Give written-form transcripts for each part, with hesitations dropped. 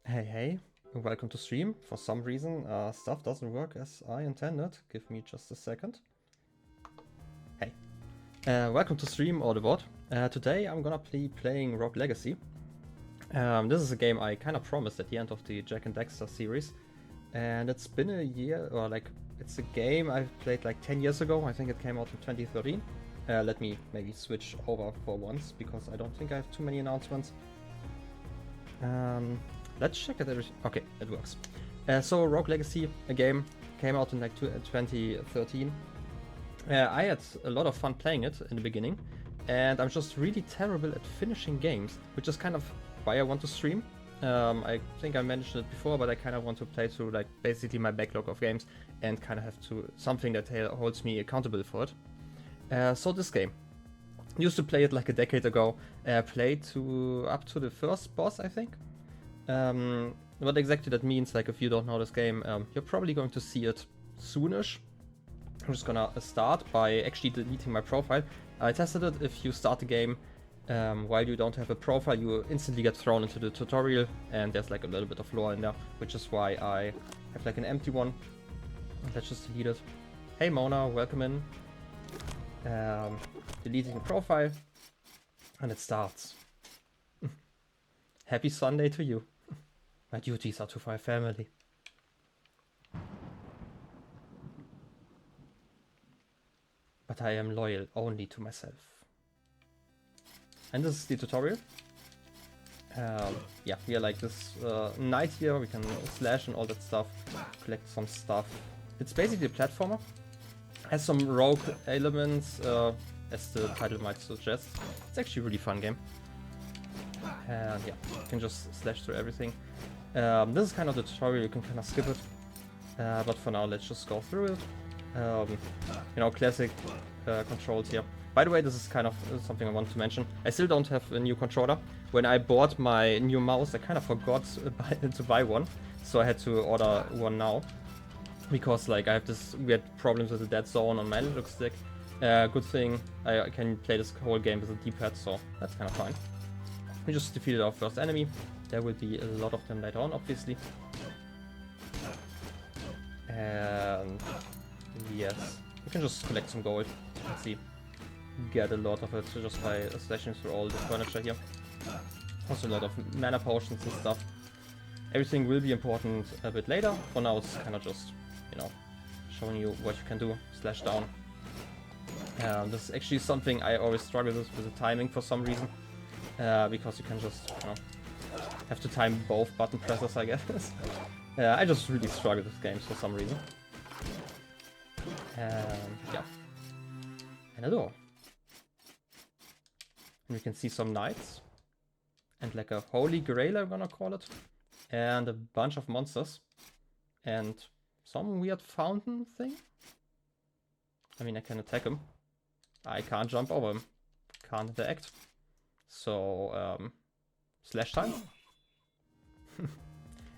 Hey, welcome to stream. For some reason, stuff doesn't work as I intended. Give me just a second. Hey, welcome to stream or the VOD. Today I'm gonna be playing Rogue Legacy. This is a game I kind of promised at the end of the Jack and Daxter series. And it's been a year, or like, it's a game I played like 10 years ago. I think it came out in 2013. Let me maybe switch over for once, because I don't think I have too many announcements. Let's check that everything. Okay, it works. So Rogue Legacy, a game, came out in like 2013. I had a lot of fun playing it in the beginning, and I'm just really terrible at finishing games, which is kind of why I want to stream. I think I mentioned it before, but I kind of want to play through like basically my backlog of games and kind of have to something that holds me accountable for it. So this game, used to play it like a decade ago. Played up to the first boss, I think. What exactly that means, like if you don't know this game, you're probably going to see it soonish. I'm just gonna start by actually deleting my profile. I tested it. If you start the game while you don't have a profile, you instantly get thrown into the tutorial, and there's like a little bit of lore in there, which is why I have like an empty one. Let's just delete it. Hey Mona, welcome in. Deleting the profile, and it starts. Happy Sunday to you. My duties are to my family. But I am loyal only to myself. And this is the tutorial. Yeah, we are like this knight here. We can slash and all that stuff. Collect some stuff. It's basically a platformer. Has some rogue elements, as the title might suggest. It's actually a really fun game. And yeah, you can just slash through everything. This is kind of the tutorial, you can kind of skip it. But for now, let's just go through it. You know, classic controls here. By the way, this is kind of something I want to mention. I still don't have a new controller. When I bought my new mouse, I kind of forgot to buy one. So I had to order one now. Because like I have this weird problems with the dead zone on my analog stick. Good thing I can play this whole game with a D-pad, so that's kind of fine. We just defeated our first enemy. There will be a lot of them later on, obviously. And yes, we can just collect some gold. Let's see, get a lot of it just by slashing through all the furniture here. Also a lot of mana potions and stuff. Everything will be important a bit later. For now, it's kind of just, you know, showing you what you can do. Slash down. This is actually something I always struggle with the timing for some reason. Because you can just, you know, have to time both button presses, I guess. I just really struggle with games for some reason. Yeah. And a door. And we can see some knights. And like a holy grail, I'm gonna call it. And a bunch of monsters. And some weird fountain thing. I mean, I can attack him. I can't jump over him. Can't interact. So, slash time.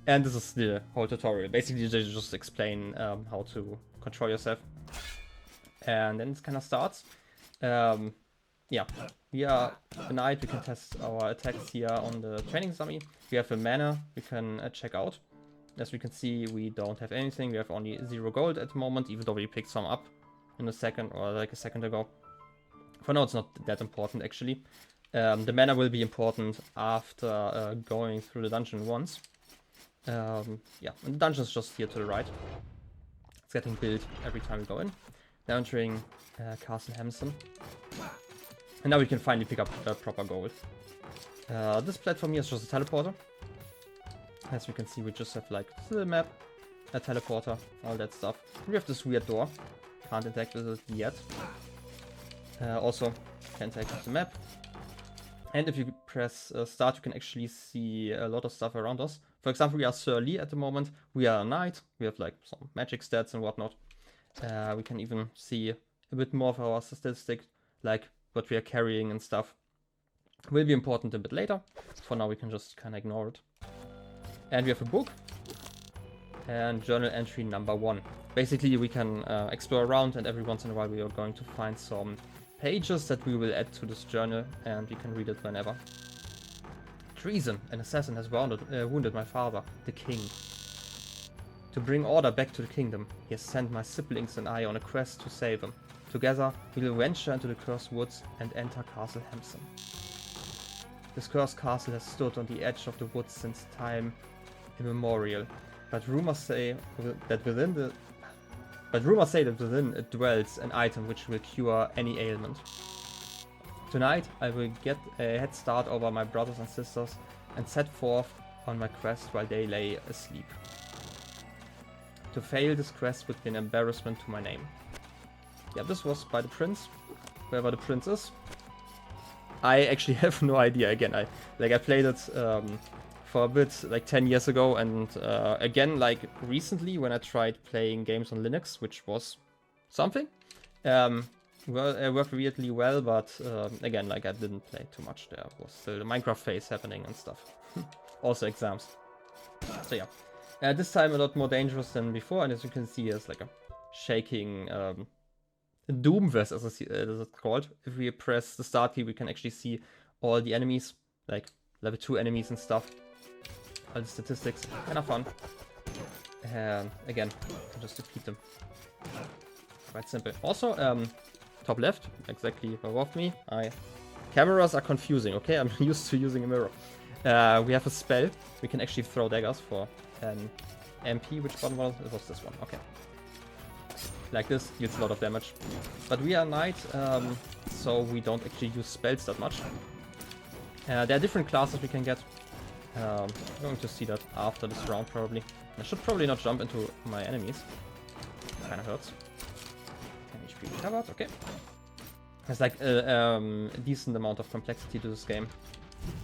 And this is the whole tutorial. Basically, they just explain how to control yourself. And then it kind of starts. Yeah, we are a knight. We can test our attacks here on the training dummy. We have a mana we can check out. As we can see, we don't have anything. We have only 0 gold at the moment, even though we picked some up in a second, or like a second ago. For now, it's not that important, actually. The mana will be important after going through the dungeon once. Yeah, and the dungeon is just here to the right. It's getting built every time we go in. Now entering Castle Hamson. And now we can finally pick up proper gold. This platform here is just a teleporter. As we can see, we just have like the map, a teleporter, all that stuff. We have this weird door. Can't interact with it yet. Also, can interact with the map. And if you press start, you can actually see a lot of stuff around us. For example, we are Sir Lee at the moment. We are a knight. We have like some magic stats and whatnot. We can even see a bit more of our statistic, like what we are carrying and stuff. Will be important a bit later. For now, we can just kind of ignore it. And we have a book. And journal entry number 1. Basically, we can explore around, and every once in a while we are going to find some pages that we will add to this journal, and we can read it whenever. Treason! An assassin has wounded my father, the king. To bring order back to the kingdom, he has sent my siblings and I on a quest to save him. Together, we will venture into the cursed woods and enter Castle Hampson. This cursed castle has stood on the edge of the woods since time immemorial, but rumors say that within it dwells an item which will cure any ailment. Tonight, I will get a head start over my brothers and sisters and set forth on my quest while they lay asleep. To fail this quest would be an embarrassment to my name. Yeah, this was by the prince, whoever the prince is. I actually have no idea. Again, I played it for a bit like 10 years ago, and again like recently when I tried playing games on Linux, which was something. Well, it worked weirdly well, but again, like I didn't play too much. There was still the Minecraft phase happening and stuff. Also exams. So yeah, this time a lot more dangerous than before, and as you can see, there's like a shaking Doom vest, as it's called. If we press the start key, we can actually see all the enemies, like level 2 enemies and stuff. All the statistics, kind of fun. And again, just repeat them. Quite simple. Also, top left, exactly above me. Cameras are confusing, okay? I'm used to using a mirror. We have a spell. We can actually throw daggers for an MP. Which one was it? It was this one, okay. Like this, deals a lot of damage. But we are knight, so we don't actually use spells that much. There are different classes we can get. I'm going to see that after this round probably. I should probably not jump into my enemies. Kinda hurts. 10 HP recovered, okay. There's like a decent amount of complexity to this game.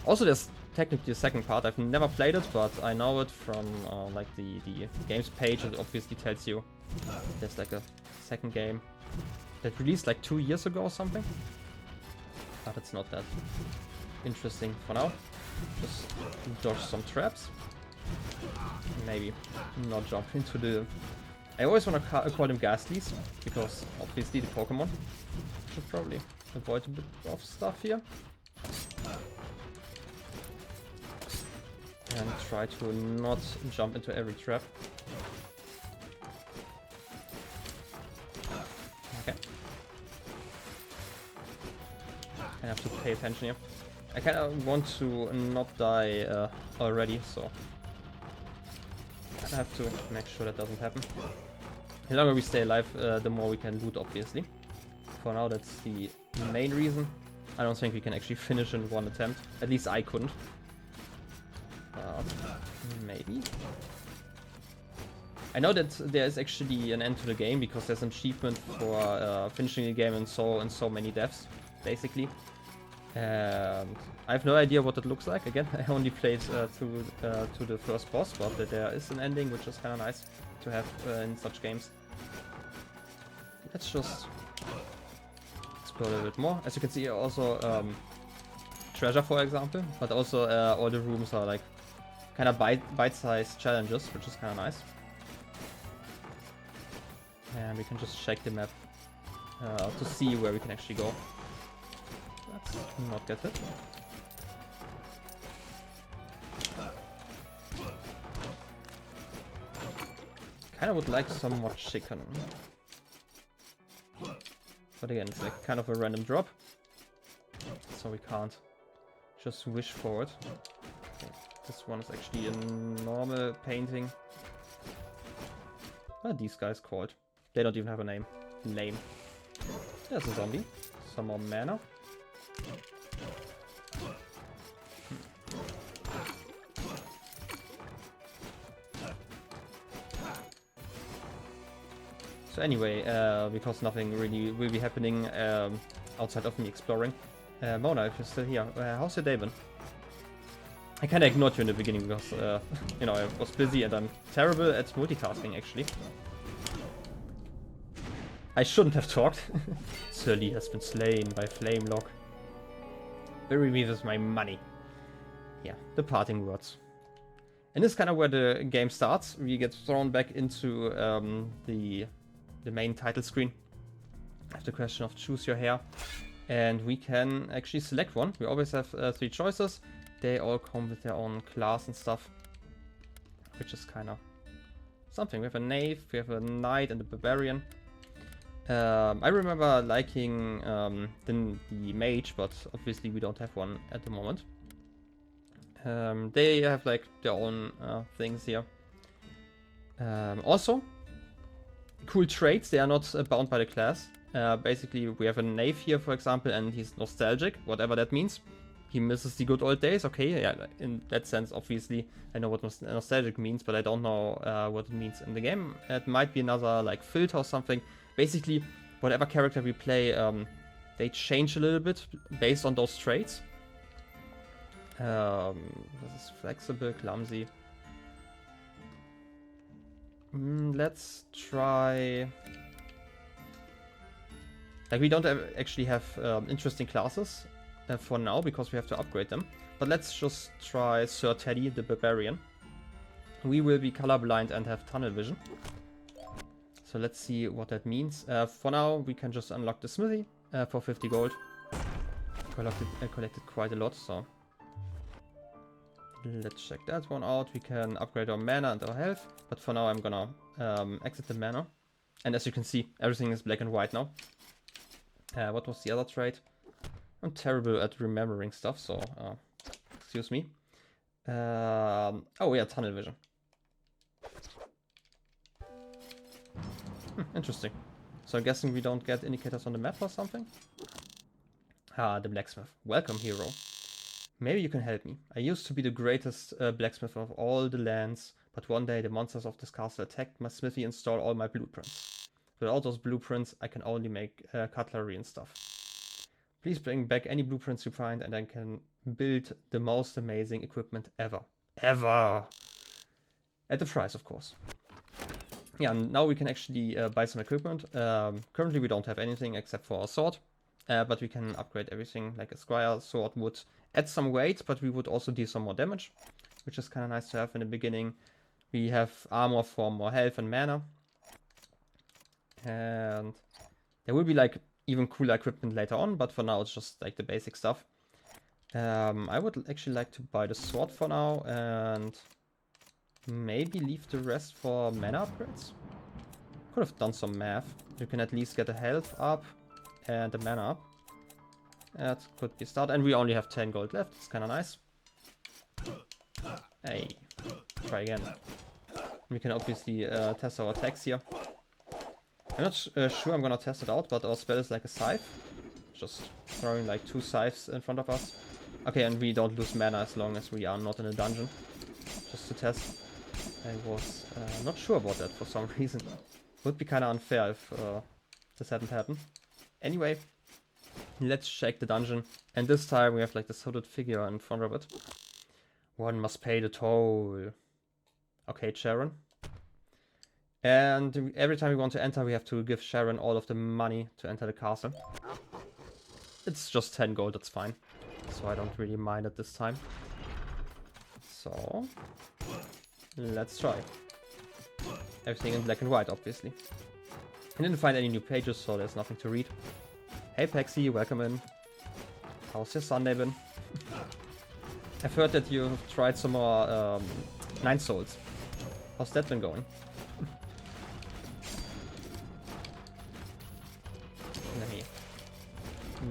Also, there's technically a second part. I've never played it, but I know it from like the games page. It obviously tells you there's like a second game that released like 2 years ago or something. But it's not that interesting for now. Just dodge some traps. Maybe not jump into the... I always want to call them Ghastlies, because obviously the Pokemon. Should probably avoid a bit of stuff here. And try to not jump into every trap. Okay. I have to pay attention here. I kind of want to not die already, so I have to make sure that doesn't happen. The longer we stay alive, the more we can loot, obviously. For now, that's the main reason. I don't think we can actually finish in one attempt. At least I couldn't. Maybe. I know that there is actually an end to the game because there's an achievement for finishing the game in so many deaths, basically. And I have no idea what it looks like. Again, I only played to the first boss, but there is an ending, which is kind of nice to have in such games. Let's just explore a little bit more. As you can see, also treasure, for example, but also all the rooms are like kind of bite-sized challenges, which is kind of nice. And we can just check the map to see where we can actually go. Let's not get hit. Kinda would like some more chicken. But again, it's like kind of a random drop. So we can't just wish for it. Okay, this one is actually a normal painting. What are these guys called? They don't even have a name. Lame. There's a zombie. Some more mana. So anyway, because nothing really will be happening outside of me exploring. Mona, if you're still here, how's your day been? I kinda ignored you in the beginning because, you know, I was busy and I'm terrible at multitasking, actually. I shouldn't have talked. Sir Lee has been slain by Flamelock. Bury me with my money. Yeah, the parting words. And this is kind of where the game starts. We get thrown back into the main title screen. I have the question of choose your hair. And we can actually select one. We always have 3 choices. they all come with their own class and stuff, which is kind of something. We have a knave, we have a knight, and a barbarian. I remember liking the mage, but obviously we don't have one at the moment. They have like their own things here. Also, cool traits. They are not bound by the class. Basically, we have a knave here, for example, and he's nostalgic, whatever that means. He misses the good old days. Okay, yeah, in that sense, obviously, I know what nostalgic means, but I don't know what it means in the game. It might be another like filter or something. Basically, whatever character we play, they change a little bit based on those traits. This is flexible, clumsy. Let's try... Like, we don't actually have interesting classes for now, because we have to upgrade them. But let's just try Sir Teddy, the Barbarian. We will be colorblind and have tunnel vision. So let's see what that means. For now, we can just unlock the smithy for 50 gold. Collected quite a lot, so... Let's check that one out. We can upgrade our mana and our health, but for now I'm gonna exit the mana. And as you can see, everything is black and white now. What was the other trait? I'm terrible at remembering stuff, so excuse me. Oh yeah, tunnel vision. Interesting. So I'm guessing we don't get indicators on the map or something? Ah, the blacksmith. Welcome, hero. Maybe you can help me. I used to be the greatest blacksmith of all the lands, but one day the monsters of this castle attacked my smithy and stole all my blueprints. Without those blueprints, I can only make cutlery and stuff. Please bring back any blueprints you find, and I can build the most amazing equipment ever. Ever! At the price, of course. Yeah, now we can actually buy some equipment. Currently we don't have anything except for a sword, but we can upgrade everything, like a squire sword would add some weight, but we would also deal some more damage, which is kind of nice to have in the beginning. We have armor for more health and mana. And there will be like even cooler equipment later on, but for now it's just like the basic stuff. I would actually like to buy the sword for now and maybe leave the rest for mana upgrades. Could have done some math. You can at least get the health up and the mana up. That could be a start, and we only have 10 gold left. It's kind of nice. Hey, try again. We can obviously test our attacks here. I'm not sure I'm gonna test it out, but our spell is like a scythe. Just throwing like 2 scythes in front of us. Okay, and we don't lose mana as long as we are not in a dungeon. Just to test. I was not sure about that for some reason. Would be kind of unfair if this hadn't happened. Anyway, let's check the dungeon. And this time we have like this hooded figure in front of it. One must pay the toll. Okay, Sharon. And every time we want to enter, we have to give Sharon all of the money to enter the castle. It's just 10 gold, that's fine. So I don't really mind it this time. So, let's try. Everything in black and white, obviously. I didn't find any new pages, so there's nothing to read. Hey Paxi, welcome in. How's your Sunday been? I've heard that you've tried some more 9 Souls. How's that been going? Let me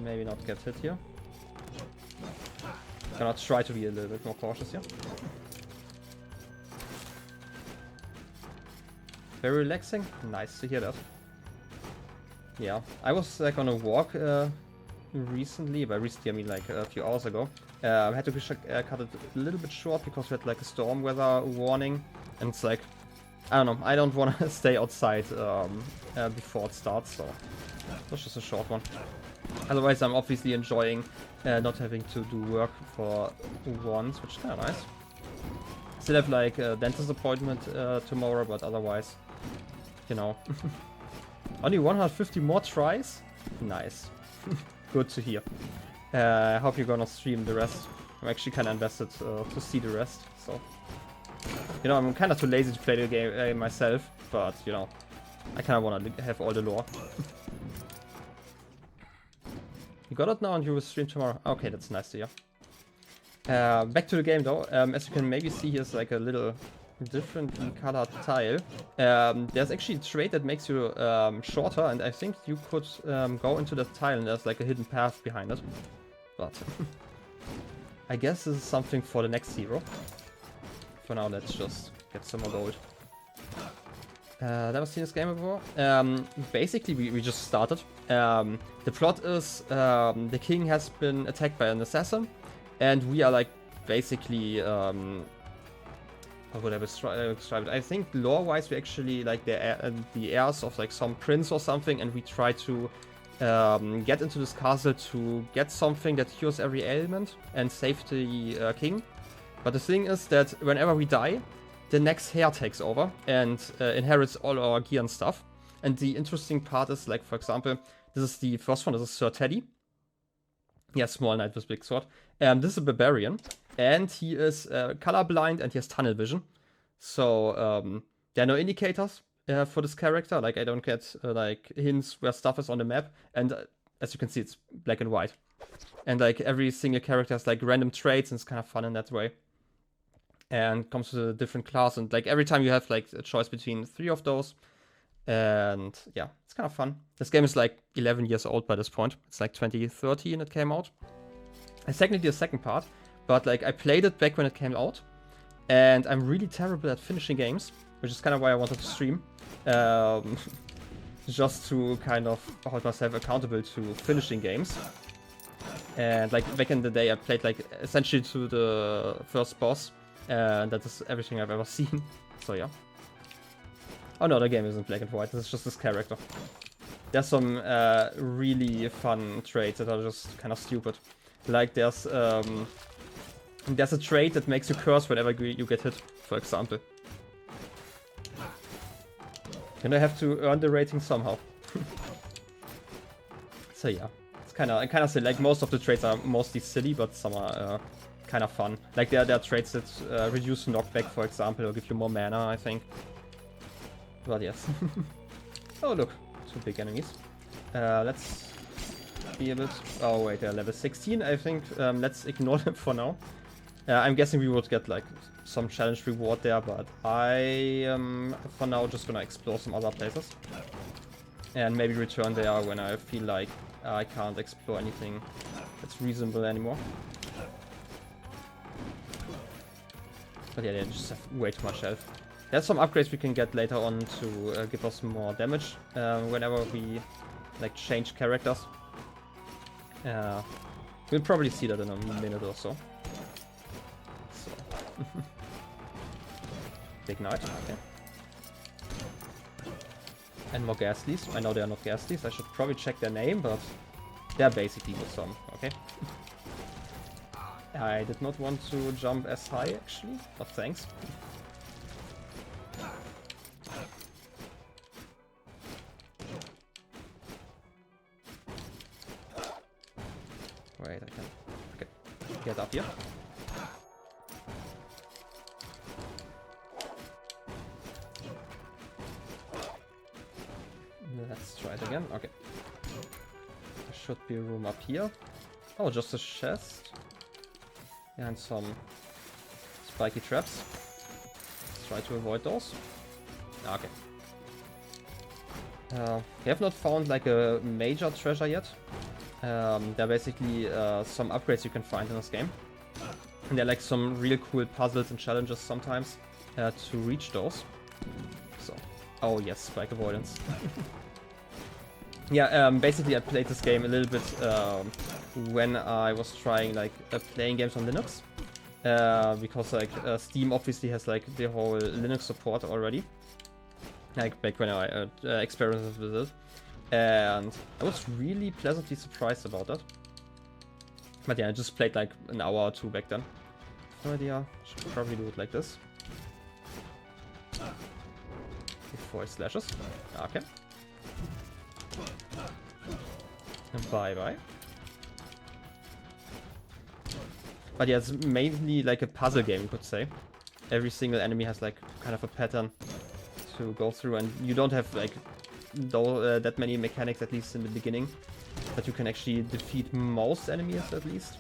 maybe not get hit here. Gonna try to be a little bit more cautious here. Very relaxing. Nice to hear that. Yeah, I was like on a walk recently. By recently I mean like a few hours ago. I had to cut it a little bit short because we had like a storm weather warning, and it's like, I don't know, I don't want to stay outside before it starts, so that's just a short one. Otherwise I'm obviously enjoying not having to do work for once, which is kind of nice. Still have like a dentist appointment tomorrow, but otherwise, you know. Only 150 more tries? Nice. Good to hear. I hope you're gonna stream the rest. I'm actually kind of invested to see the rest, so. You know, I'm kind of too lazy to play the game myself, but, you know, I kind of want to have all the lore. You got it now and you will stream tomorrow? Okay, that's nice to hear. Back to the game though, as you can maybe see, here's like a little differently colored tile. There's actually a trait that makes you shorter, and I think you could go into that tile and there's like a hidden path behind it. But I guess this is something for the next hero. For now, let's just get some more gold. Never seen this game before. Basically, we just started. The plot is the king has been attacked by an assassin, and we are like basically how would I describe it? I think lore-wise we actually like the heirs of like some prince or something, and we try to get into this castle to get something that cures every ailment and save the king. But the thing is that whenever we die, the next heir takes over and inherits all our gear and stuff. And the interesting part is, like, for example, this is the first one, this is Sir Teddy. Yeah, small knight with big sword. This is a Barbarian, and he is colorblind and he has tunnel vision. So there are no indicators for this character. Like, I don't get like hints where stuff is on the map. And as you can see, it's black and white. And like every single character has like random traits, and it's kind of fun in that way. And comes with a different class, and like every time you have like a choice between 3 of those. And yeah, it's kind of fun. This game is like 11 years old by this point. It's like 2013 it came out. It's technically a second part, but like I played it back when it came out, and I'm really terrible at finishing games, which is kind of why I wanted to stream. Just to kind of hold myself accountable to finishing games. And like back in the day I played like essentially to the first boss. And that is everything I've ever seen. So yeah. Oh no, the game isn't black and white. This is just this character. There's some really fun traits that are just kind of stupid. Like there's a trait that makes you curse whenever you get hit, for example. And I have to earn the rating somehow. So yeah, it's kind of silly. Like most of the traits are mostly silly, but some are kind of fun. Like there are traits that reduce knockback, for example, or give you more mana, I think. But yes. Oh look, 2 big enemies. Let's be a bit... Oh wait, they're level 16, I think. Let's ignore them for now. I'm guessing we would get like some challenge reward there, but I am for now just gonna explore some other places. And maybe return there when I feel like I can't explore anything that's reasonable anymore. But yeah, they just have way too much health. There's some upgrades we can get later on to give us more damage whenever we like change characters. We'll probably see that in a minute or so. Big knight, okay. And more ghastlies. I know they are not ghastlies. I should probably check their name, but they're basically the sum, okay? I did not want to jump as high, actually, but thanks. Wait, I can... Okay, get up here. Let's try it again, okay. There should be room up here. Oh, just a chest. And some spiky traps. Let's try to avoid those. Okay. We have not found like a major treasure yet. There are basically some upgrades you can find in this game. And there are like some real cool puzzles and challenges sometimes to reach those. So, oh yes, spike avoidance. Yeah, basically I played this game a little bit when I was trying like playing games on Linux, because like Steam obviously has like the whole Linux support already, like back when I experimented with it, and I was really pleasantly surprised about that. But yeah, I just played like an hour or 2 back then. No idea, should probably do it like this before it slashes. Okay. Bye bye. But yeah, it's mainly like a puzzle game, you could say. Every single enemy has like kind of a pattern to go through, and you don't have like that many mechanics, at least in the beginning, but you can actually defeat most enemies at least.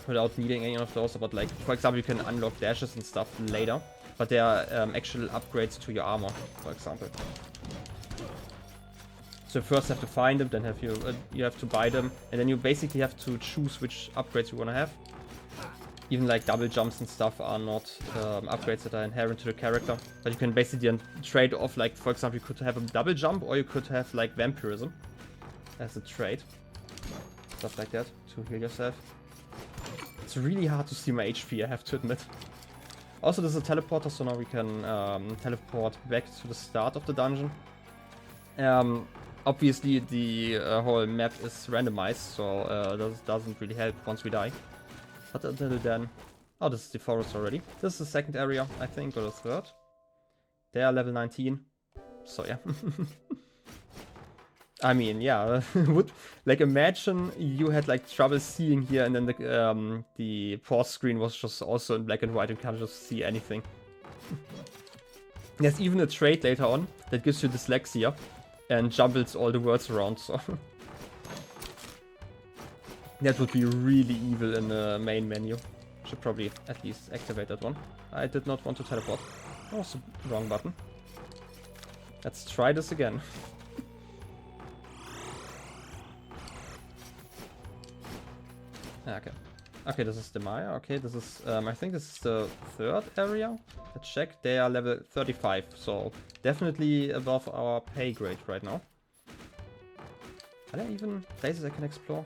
without needing any of those. But like, for example, you can unlock dashes and stuff later, but they are actual upgrades to your armor, for example. So first have to find them, then you have to buy them, and then you basically have to choose which upgrades you want to have. Even like double jumps and stuff are not upgrades that are inherent to the character, but you can basically then trade off. Like, for example, you could have a double jump, or you could have like vampirism as a trade, stuff like that to heal yourself. It's really hard to see my HP, I have to admit. Also, there's a teleporter, so now we can teleport back to the start of the dungeon. Obviously, the whole map is randomized, so that doesn't really help once we die. But until then... Oh, this is the forest already. This is the second area, I think, or the third. They are level 19. So, yeah. I mean, yeah. Would, like, imagine you had, like, trouble seeing here, and then the pause screen was just also in black and white. You can't just see anything. There's even a trait later on that gives you dyslexia and jumbles all the words around, so... That would be really evil in the main menu. Should probably at least activate that one. I did not want to teleport. That was the wrong button. Let's try this again. Okay. Okay, this is the Maya. Okay, this is... I think this is the third area. Let's check. They are level 35, so definitely above our pay grade right now. Are there even places I can explore?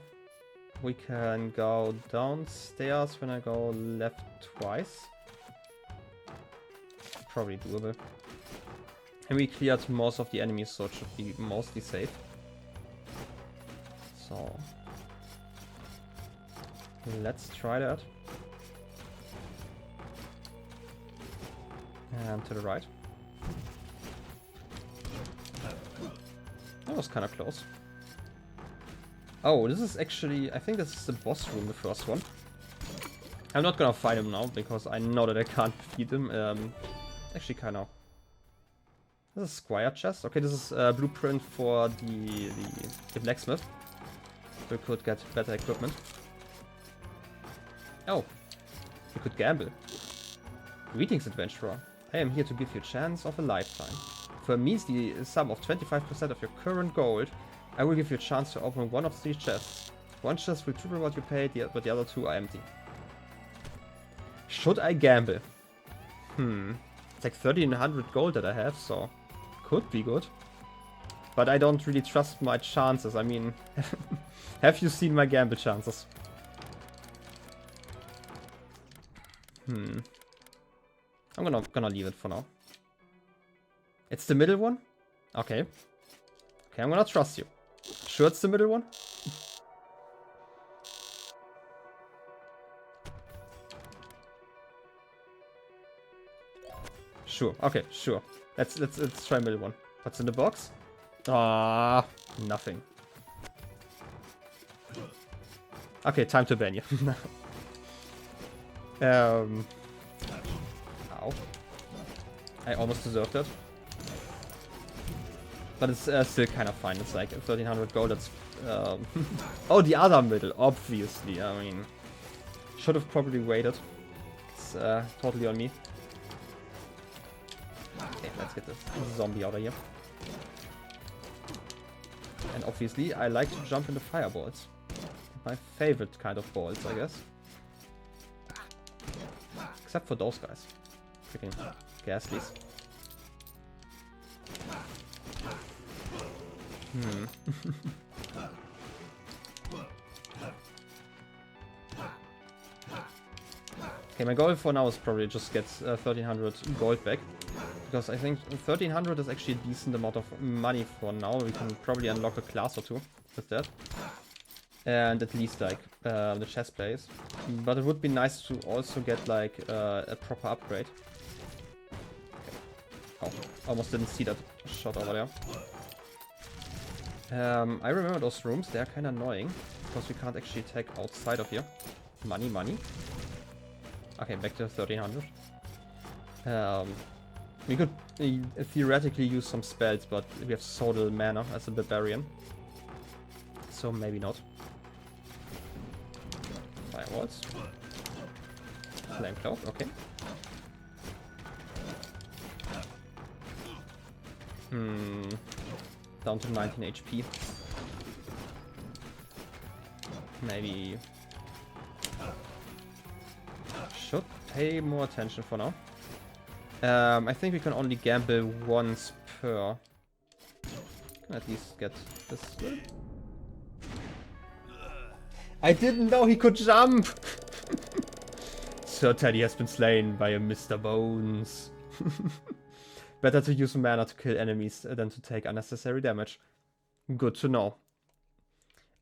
We can go downstairs when I go left twice. Probably doable. And we cleared most of the enemies, so it should be mostly safe. So... let's try that. And to the right. That was kind of close. Oh, this is actually... I think this is the boss room, the first one. I'm not gonna fight him now, because I know that I can't defeat him. Actually, kind of. This is Squire chest. Okay, this is a blueprint for the blacksmith. We could get better equipment. Oh, you could gamble. Greetings, adventurer. I am here to give you a chance of a lifetime. For a measly sum of 25% of your current gold, I will give you a chance to open one of 3 chests. One chest will triple what you paid, but the other 2 are empty. Should I gamble? It's like 1300 gold that I have, so could be good. But I don't really trust my chances. I mean, have you seen my gamble chances? I'm gonna leave it for now. It's the middle one? Okay. Okay, I'm gonna trust you. Sure it's the middle one? Sure. Okay, sure. Let's try middle one. What's in the box? Ah, nothing. Okay, time to ban you. Ow. I almost deserved that. But it's still kind of fine. It's like 1300 gold. That's oh, the other middle, obviously. I mean, should have probably waited. It's totally on me. Okay, let's get this zombie out of here. And obviously, I like to jump into fireballs. My favorite kind of balls, I guess. Except for those guys. Freaking ghastlies. Okay, my goal for now is probably just get 1300 gold back. Because I think 1300 is actually a decent amount of money for now. We can probably unlock a class or 2 with that. And at least like the chest plays. But it would be nice to also get like a proper upgrade. Okay. Oh, almost didn't see that shot over there. I remember those rooms, they are kind of annoying. Because we can't actually attack outside of here. Money, money. Okay, back to 1300. We could theoretically use some spells, but we have so little mana as a Barbarian. So maybe not. Fireball. Walls. Flame Cloak, okay. Down to 19 HP. Maybe should pay more attention for now. I think we can only gamble once per. Can at least get this. I didn't know he could jump! Sir Teddy has been slain by a Mr. Bones. Better to use mana to kill enemies than to take unnecessary damage. Good to know.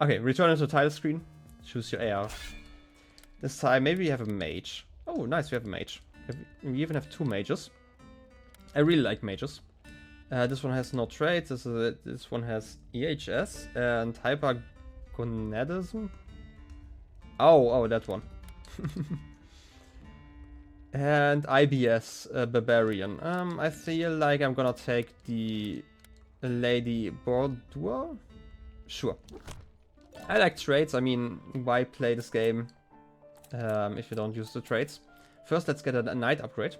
Okay, return to the title screen. Choose your AR. This time, maybe we have a mage. Oh, nice, we have a mage. We even have 2 mages. I really like mages. This one has no traits. This one has EHS and hypergonadism. Oh, that one. And IBS, Barbarian. I feel like I'm gonna take the Lady Bourdua. Sure. I like traits. I mean, why play this game if you don't use the traits? First, let's get a knight upgrade.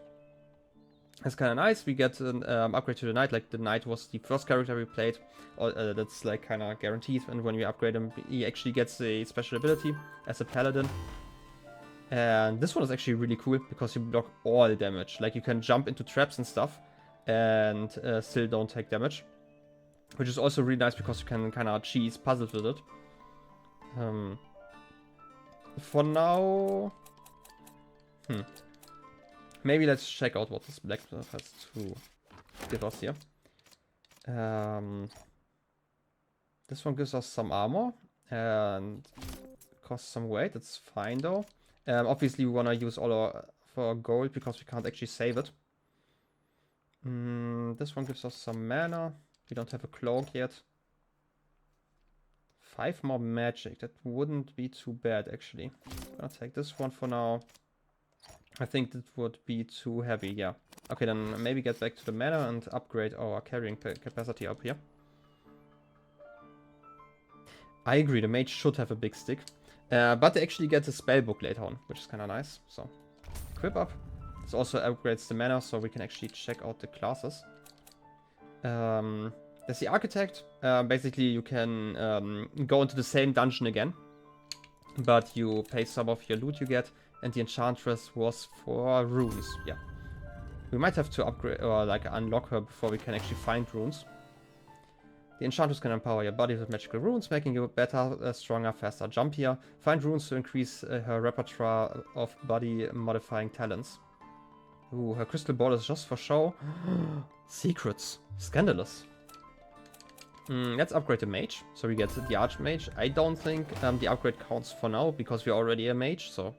That's kind of nice. We get an upgrade to the knight. Like the knight was the first character we played. That's like kind of guaranteed. And when we upgrade him, he actually gets a special ability as a paladin. And this one is actually really cool because you block all damage. Like you can jump into traps and stuff and still don't take damage. Which is also really nice because you can kind of cheese puzzles with it. For now... Maybe let's check out what this blacksmith has to give us here. This one gives us some armor and costs some weight. It's fine though. Obviously we want to use all our for gold because we can't actually save it. This one gives us some mana. We don't have a cloak yet. 5 more magic. That wouldn't be too bad actually. I'm gonna take this one for now. I think that would be too heavy, yeah. Okay, then maybe get back to the mana and upgrade our carrying capacity up here. I agree, the mage should have a big stick. But they actually get a spell book later on, which is kind of nice. So, equip up. This also upgrades the mana, so we can actually check out the classes. There's the architect. Basically, you can go into the same dungeon again. But you pay some of your loot you get. And the enchantress was for runes, yeah. We might have to upgrade or like unlock her before we can actually find runes. The enchantress can empower your body with magical runes, making you better, stronger, faster, jumpier. Find runes to increase her repertoire of body modifying talents. Ooh, her crystal ball is just for show. Secrets. Scandalous. Let's upgrade the mage. So we get the Archmage. I don't think the upgrade counts for now because we're already a mage, so...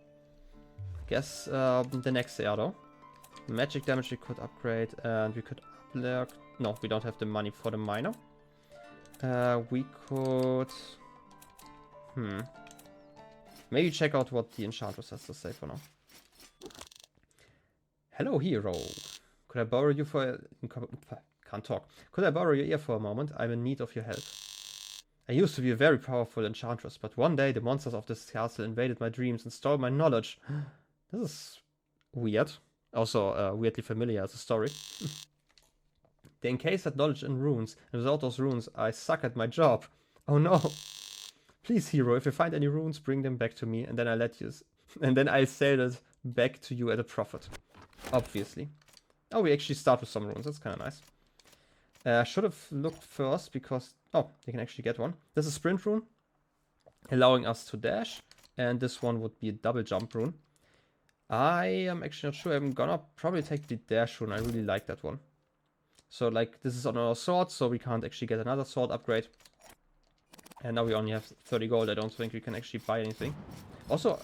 Guess the next AR though. Magic damage we could upgrade and we could upload. No, we don't have the money for the miner. We could... Maybe check out what the enchantress has to say for now. Hello, hero. Could I borrow you for... Can't talk. Could I borrow your ear for a moment? I'm in need of your help. I used to be a very powerful enchantress, but one day the monsters of this castle invaded my dreams and stole my knowledge. This is weird. Also, weirdly familiar as a story. They encased that knowledge in runes, and without those runes, I suck at my job. Oh no! Please, hero, if you find any runes, bring them back to me, and then I'll sell it back to you at a profit. Obviously. Oh, we actually start with some runes. That's kind of nice. Should have looked first because... Oh, you can actually get one. This is a sprint rune, allowing us to dash, and this one would be a double jump rune. I am actually not sure. I'm gonna probably take the dash rune. I really like that one. So, like, this is on our sword, so we can't actually get another sword upgrade. And now we only have 30 gold. I don't think we can actually buy anything. Also,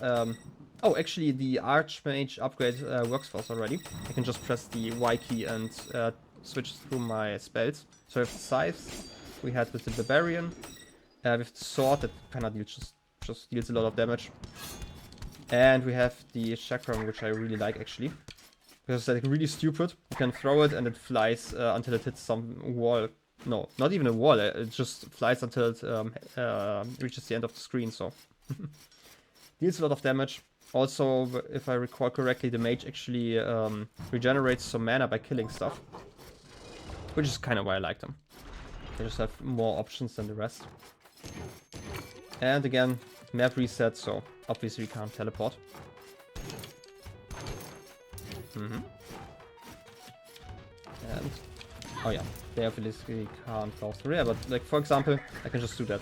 oh, actually, the Archmage upgrade works for us already. I can just press the Y key and switch through my spells. So, we have the scythe we had with the Barbarian. With the sword, that kind of just deals a lot of damage. And we have the chakram, which I really like actually. Because it's like really stupid. You can throw it and it flies until it hits some wall. No, not even a wall. It just flies until it reaches the end of the screen, so. deals a lot of damage. Also, if I recall correctly, the mage actually regenerates some mana by killing stuff. Which is kind of why I like them. They just have more options than the rest. And again, map reset, so obviously we can't teleport. And oh yeah, they obviously can't bounce through there, but like for example, I can just do that.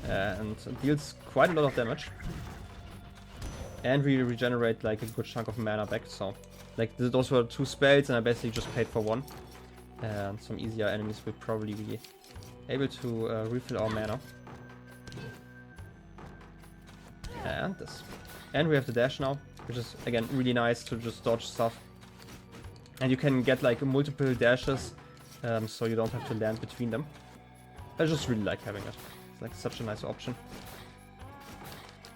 And it deals quite a lot of damage. And we regenerate like a good chunk of mana back, so like those were 2 spells and I basically just paid for 1. And some easier enemies will probably be able to refill our mana. And this. And we have the dash now, which is again really nice to just dodge stuff. And you can get like multiple dashes, so you don't have to land between them. I just really like having it. It's like such a nice option.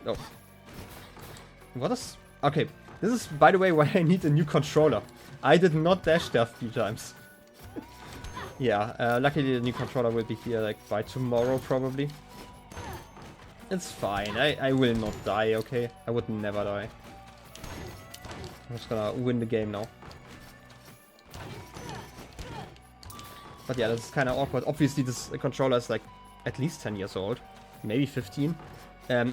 Oh. What is... Okay, this is by the way why I need a new controller. I did not dash there a few times. Yeah, luckily the new controller will be here like by tomorrow probably. It's fine, I will not die, okay? I would never die. I'm just gonna win the game now. But yeah, this is kind of awkward. Obviously this controller is like at least 10 years old. Maybe 15.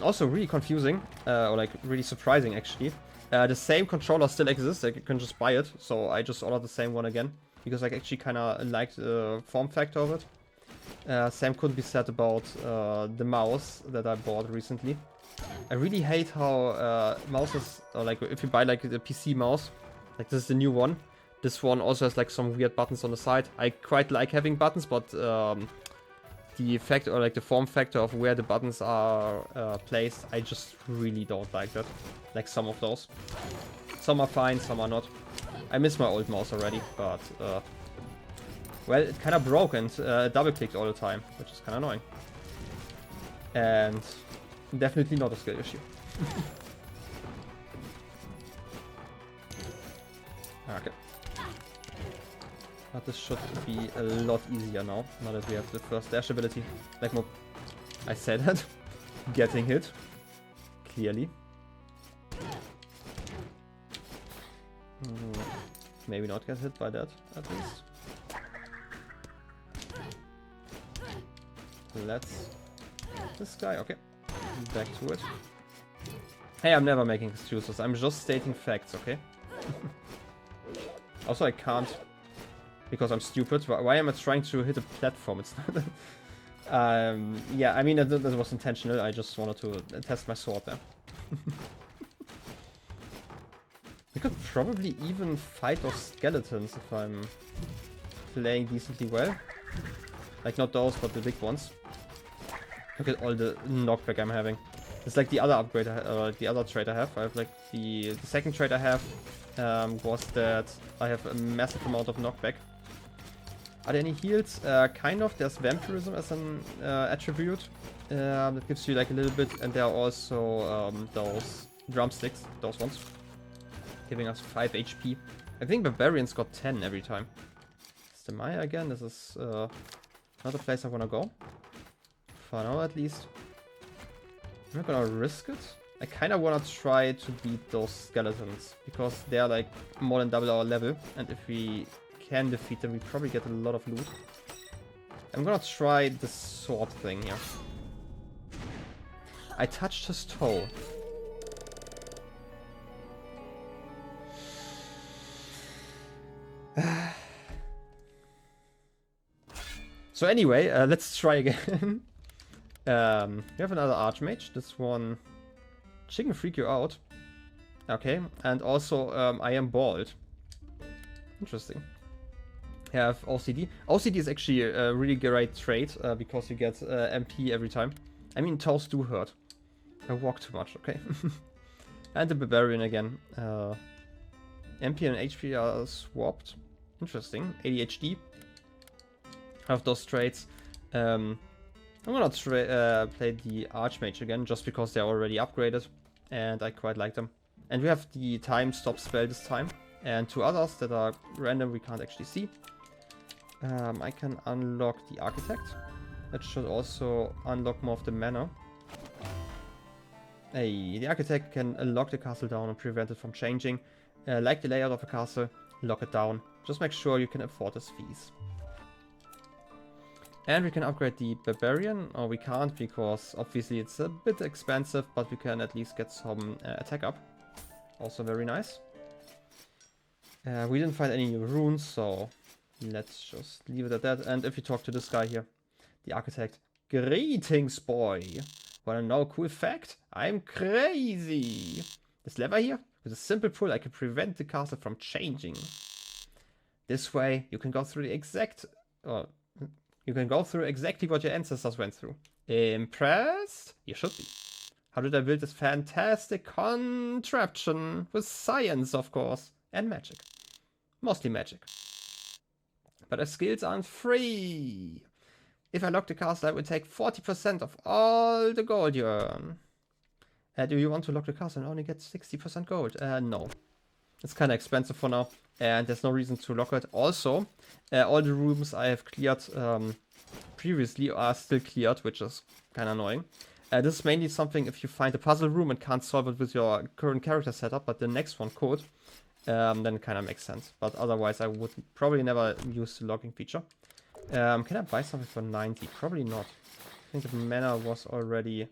Also really confusing, or like really surprising actually. The same controller still exists, like you can just buy it. So I just ordered the same one again. Because I actually kind of liked the form factor of it. Same couldn't be said about the mouse that I bought recently. I really hate how mouses, or like if you buy like the PC mouse, like this is the new one. This one also has like some weird buttons on the side. I quite like having buttons, but the effect or like the form factor of where the buttons are placed, I just really don't like that. Like some of those. Some are fine, some are not. I miss my old mouse already, but well, it kind of broke and double-clicked all the time, which is kind of annoying. And definitely not a skill issue. Okay. But this should be a lot easier now that we have the first dash ability. Like I said that. Getting hit. Clearly. Maybe not get hit by that, at least. Let's... This guy, okay. Back to it. Hey, I'm never making excuses, I'm just stating facts, okay? Also, I can't... Because I'm stupid. Why am I trying to hit a platform? It's not... yeah, I mean, that was intentional, I just wanted to test my sword there. I could probably even fight those skeletons if I'm playing decently well. Like not those, but the big ones. Look at all the knockback I'm having. It's like the other upgrade, the other trait I have. I have like the second trait I have was that I have a massive amount of knockback. Are there any heals? Kind of. There's vampirism as an attribute. That gives you like a little bit, and there are also those drumsticks, those ones. Giving us 5 HP. I think Barbarians got 10 every time. Is the Maya again? This is not a place I want to go. For now, at least. I'm not gonna risk it. I kind of want to try to beat those skeletons. Because they are like more than double our level. And if we can defeat them, we probably get a lot of loot. I'm gonna try the sword thing here. I touched his toe. So anyway, let's try again. We have another Archmage. This one... Chicken freak you out. Okay, and also I am bald. Interesting. I have OCD. OCD is actually a really great trait because you get MP every time. I mean, toes do hurt. I walk too much, okay. And the Barbarian again. MP and HP are swapped. Interesting. ADHD. I have those traits. I'm gonna play the Archmage again, just because they're already upgraded, and I quite like them. And we have the time stop spell this time, and 2 others that are random we can't actually see. I can unlock the Architect. That should also unlock more of the mana. Hey, the architect can lock the castle down and prevent it from changing. Like the layout of a castle, lock it down. Just make sure you can afford his fees. And we can upgrade the Barbarian, or we can't because obviously it's a bit expensive, but we can at least get some attack up. Also very nice. We didn't find any new runes, so let's just leave it at that. And if you talk to this guy here, the architect, greetings boy. Wanna know a cool fact? I'm crazy. This lever here, with a simple pull I can prevent the castle from changing. This way you can go through the exactly what your ancestors went through. Impressed? You should be. How did I build this fantastic contraption? With science, of course. And magic. Mostly magic. But our skills aren't free. If I lock the castle, I will take 40% of all the gold you earn. Do you want to lock the castle and only get 60% gold? No. It's kind of expensive for now. And there's no reason to lock it. Also, all the rooms I have cleared previously are still cleared, which is kind of annoying. This is mainly something if you find a puzzle room and can't solve it with your current character setup, but the next one could, then it kind of makes sense. But otherwise, I would probably never use the logging feature. Can I buy something for 90? Probably not. I think the mana was already...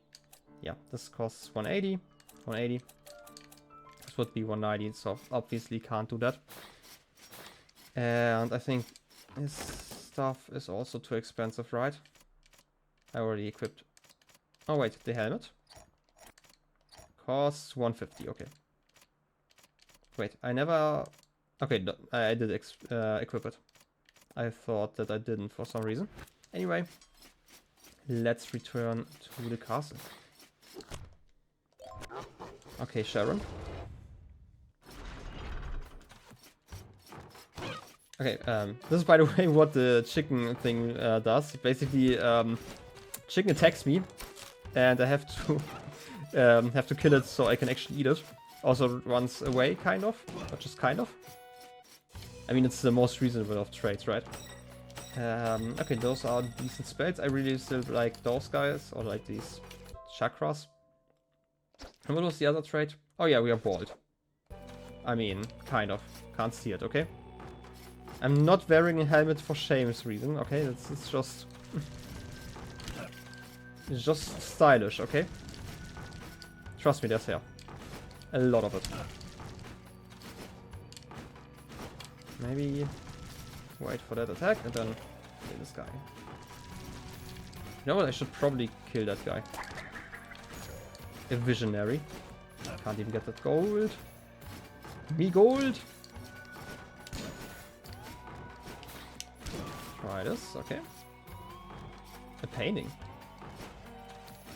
Yeah, this costs 180. 180. This would be 190, so obviously can't do that. And I think this stuff is also too expensive, right? I already equipped. Oh wait, the helmet. Costs 150, okay. Wait, I never... Okay, no, I did equip it. I thought that I didn't for some reason. Anyway, let's return to the castle. Okay, Sharon. Okay, this is by the way what the chicken thing does. Basically, chicken attacks me, and I have to kill it so I can actually eat it. Also runs away, kind of, or just kind of. I mean, it's the most reasonable of traits, right? Okay, those are decent spells. I really still like those guys, or like these chakras. And what was the other trait? Oh yeah, we are bald. I mean, kind of. Can't see it, okay? I'm not wearing a helmet for shame's reason, okay? It's just... it's just stylish, okay? Trust me, there's hair. A lot of it. Maybe wait for that attack and then kill this guy. You know what? I should probably kill that guy. A visionary. Can't even get that gold. Me gold! Try this, okay. A painting.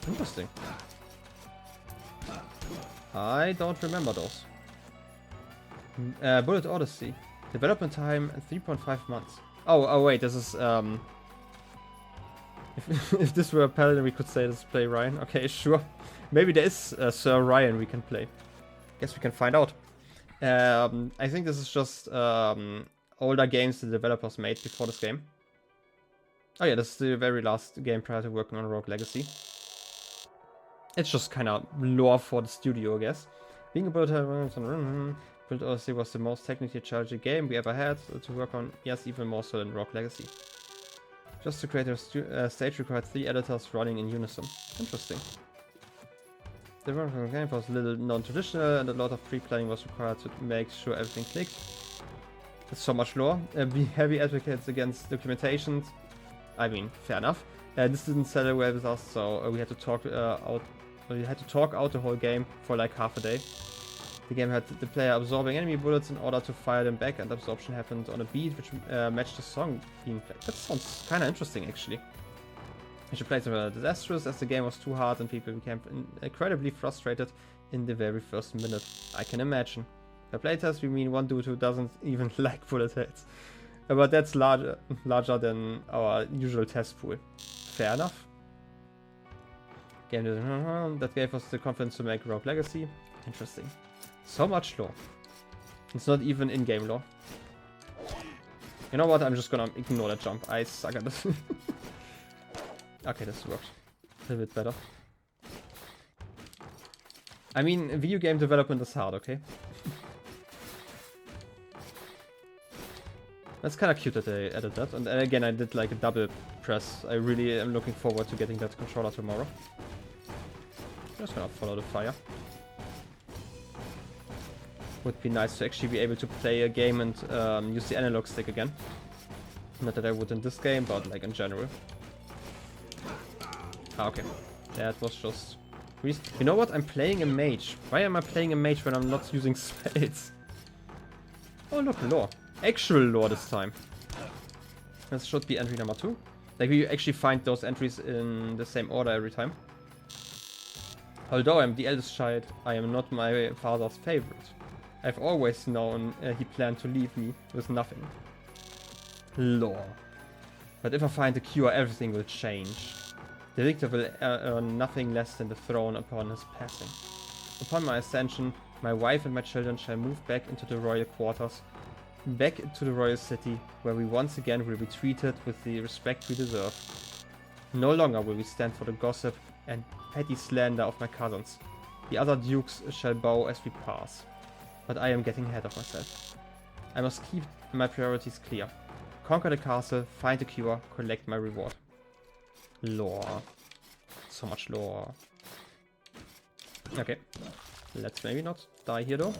Interesting. I don't remember those. Bullet Odyssey. Development time 3.5 months. Oh wait, this is if this were a Paladin, we could say this is play Ryan. Okay, sure. Maybe there is Sir Ryan we can play. Guess we can find out. I think this is just older games the developers made before this game. Oh yeah, this is the very last game prior to working on Rogue Legacy. It's just kind of lore for the studio, I guess. Being a Bullet Odyssey was the most technically challenging game we ever had to work on. Yes, even more so than Rogue Legacy. Just to create a stage required 3 editors running in unison. Interesting. The work of the game was a little non-traditional and a lot of pre-planning was required to make sure everything clicked. There's so much lore. Be heavy advocates against documentations. I mean, fair enough. This didn't settle well with us, so we had to talk out. We had to talk out the whole game for like half a day. The game had the player absorbing enemy bullets in order to fire them back, and absorption happened on a beat which matched the song being played. That sounds kind of interesting, actually. I should play some disastrous as the game was too hard and people became incredibly frustrated in the very first minute. I can imagine. By playtest we mean one dude who doesn't even like bullet hits. But that's larger than our usual test pool. Fair enough. Game that gave us the confidence to make Rogue Legacy. Interesting. So much lore. It's not even in-game lore. You know what? I'm just gonna ignore that jump. I suck at this. Okay, this worked. A little bit better. I mean, video game development is hard, okay? That's kind of cute that they added that. And again, I did like a double press. I really am looking forward to getting that controller tomorrow. Just gonna follow the fire. Would be nice to actually be able to play a game and use the analog stick again. Not that I would in this game, but like in general. Ah, okay. That was just... You know what? I'm playing a mage. Why am I playing a mage when I'm not using spells? Oh look, lore. Actual lore this time. This should be entry number 2. Like we actually find those entries in the same order every time. Although I'm the eldest child, I am not my father's favorite. I've always known he planned to leave me with nothing. Lore. But if I find the cure, everything will change. The victor will earn nothing less than the throne upon his passing. Upon my ascension, my wife and my children shall move back into the royal quarters, back into the royal city, where we once again will be treated with the respect we deserve. No longer will we stand for the gossip and petty slander of my cousins. The other dukes shall bow as we pass. But I am getting ahead of myself. I must keep my priorities clear. Conquer the castle, find the cure, collect my reward. Lore. So much lore. Okay. Let's maybe not die here though.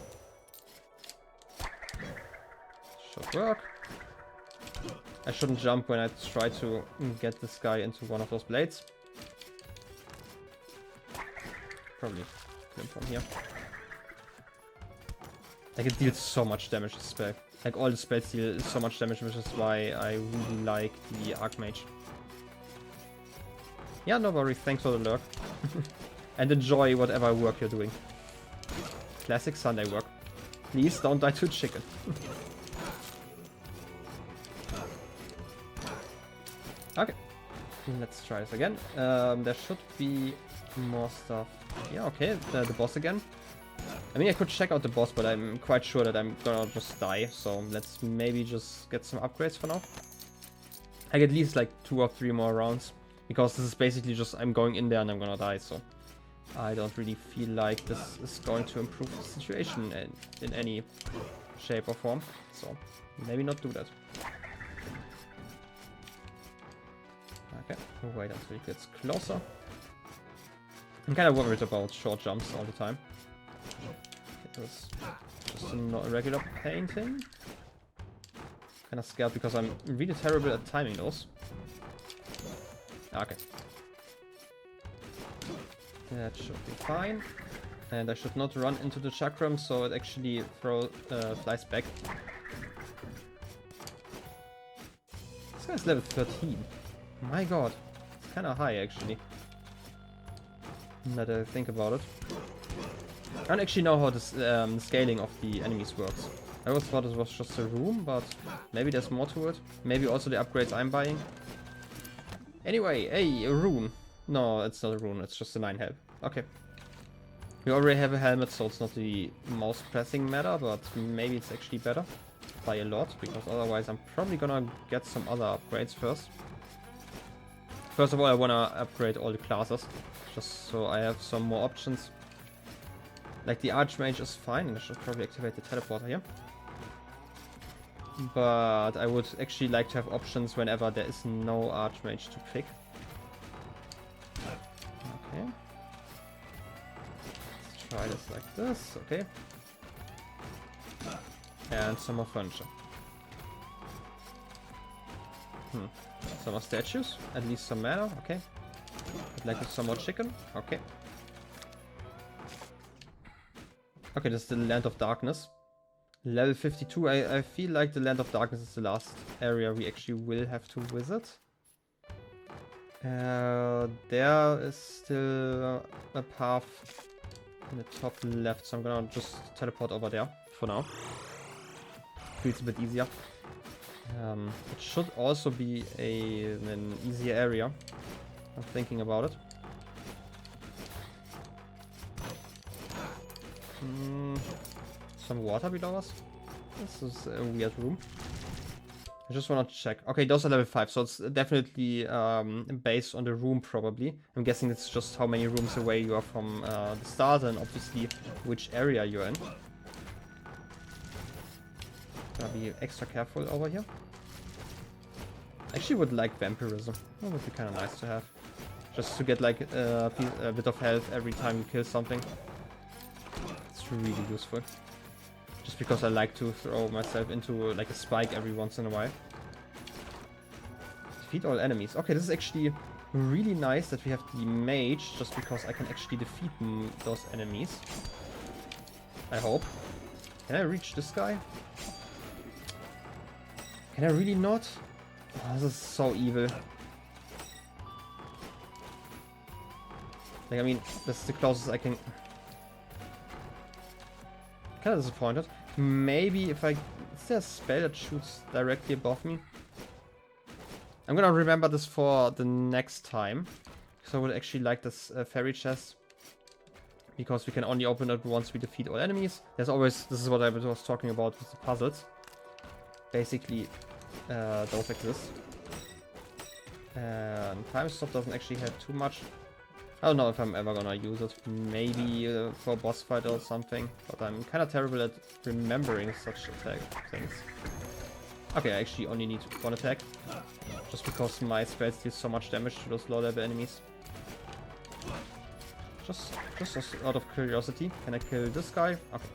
Should work. I shouldn't jump when I try to get this guy into one of those blades. Probably kill him from here. Like it deals so much damage, this spell. Like all the spells deal so much damage, which is why I really like the Archmage. Yeah, no worries, thanks for the lurk. And enjoy whatever work you're doing. Classic Sunday work. Please don't die to chicken. Okay, let's try this again. There should be more stuff. Yeah, okay, the boss again. I mean, I could check out the boss, but I'm quite sure that I'm gonna just die. So let's maybe just get some upgrades for now. I get at least like 2 or 3 more rounds. Because this is basically just, I'm going in there and I'm gonna die, so I don't really feel like this is going to improve the situation in any shape or form. So maybe not do that. Okay, we'll wait until it gets closer. I'm kind of worried about short jumps all the time. It was just a regular painting. Kind of scared because I'm really terrible at timing those. Okay. That should be fine. And I should not run into the chakram, so it actually flies back. This guy's level 13. My god. It's kind of high, actually. Now that I think about it. I don't actually know how this scaling of the enemies works. I always thought it was just a room, but maybe there's more to it. Maybe also the upgrades I'm buying. Anyway, hey, a rune. No, it's not a rune, it's just a 9 health. Okay. We already have a helmet, so it's not the most pressing matter, but maybe it's actually better. By a lot, because otherwise I'm probably gonna get some other upgrades first. First of all, I wanna upgrade all the classes, just so I have some more options. Like the Archmage is fine, and I should probably activate the teleporter here. But I would actually like to have options whenever there is no Archmage to pick. Okay. Let's try this like this, okay. And some more furniture. Some more statues, at least some mana, okay. I'd like some more chicken, okay. Okay, this is the Land of Darkness. Level 52, I feel like the Land of Darkness is the last area we actually will have to visit. There is still a path in the top left, so I'm gonna just teleport over there for now. Feels a bit easier. It should also be an easier area. I'm thinking about it. Some water below us. This is a weird room. I just want to check. Okay, those are level 5, so it's definitely based on the room probably. I'm guessing it's just how many rooms away you are from the start and obviously which area you're in. Gotta be extra careful over here. I actually would like vampirism. That would be kind of nice to have. Just to get like a bit of health every time you kill something. It's really useful. Just because I like to throw myself into like a spike every once in a while. Defeat all enemies. Okay, this is actually really nice that we have the mage, just because I can actually defeat those enemies. I hope. Can I reach this guy? Can I really not? Oh, this is so evil. Like, I mean, that's the closest I can... Kind of disappointed. Maybe if I... Is there a spell that shoots directly above me? I'm gonna remember this for the next time. Because I would actually like this fairy chest. Because we can only open it once we defeat all enemies. There's always... This is what I was talking about with the puzzles. Basically, those like this. And time stop doesn't actually help too much. I don't know if I'm ever gonna use it. Maybe for a boss fight or something. But I'm kind of terrible at remembering such attack things. Okay, I actually only need one attack. Just because my spells deal so much damage to those low level enemies. Just out of curiosity, can I kill this guy? Okay.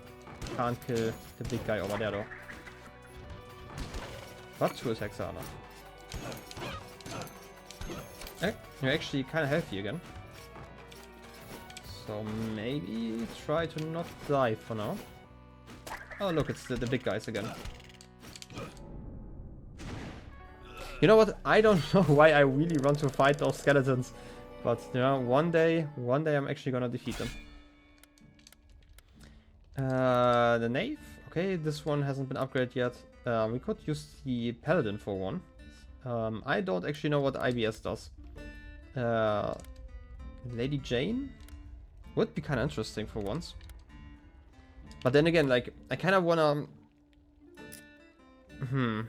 Can't kill the big guy over there though. But 2 attacks are enough. Okay, you're actually kind of healthy again. So maybe try to not die for now. Oh look, it's the big guys again. You know what? I don't know why I really want to fight those skeletons. But you know, one day I'm actually gonna defeat them. The knave. Okay, this one hasn't been upgraded yet. We could use the Paladin for one. I don't actually know what IBS does. Lady Jane? Would be kind of interesting for once. But then again, like, I kind of wanna... I'm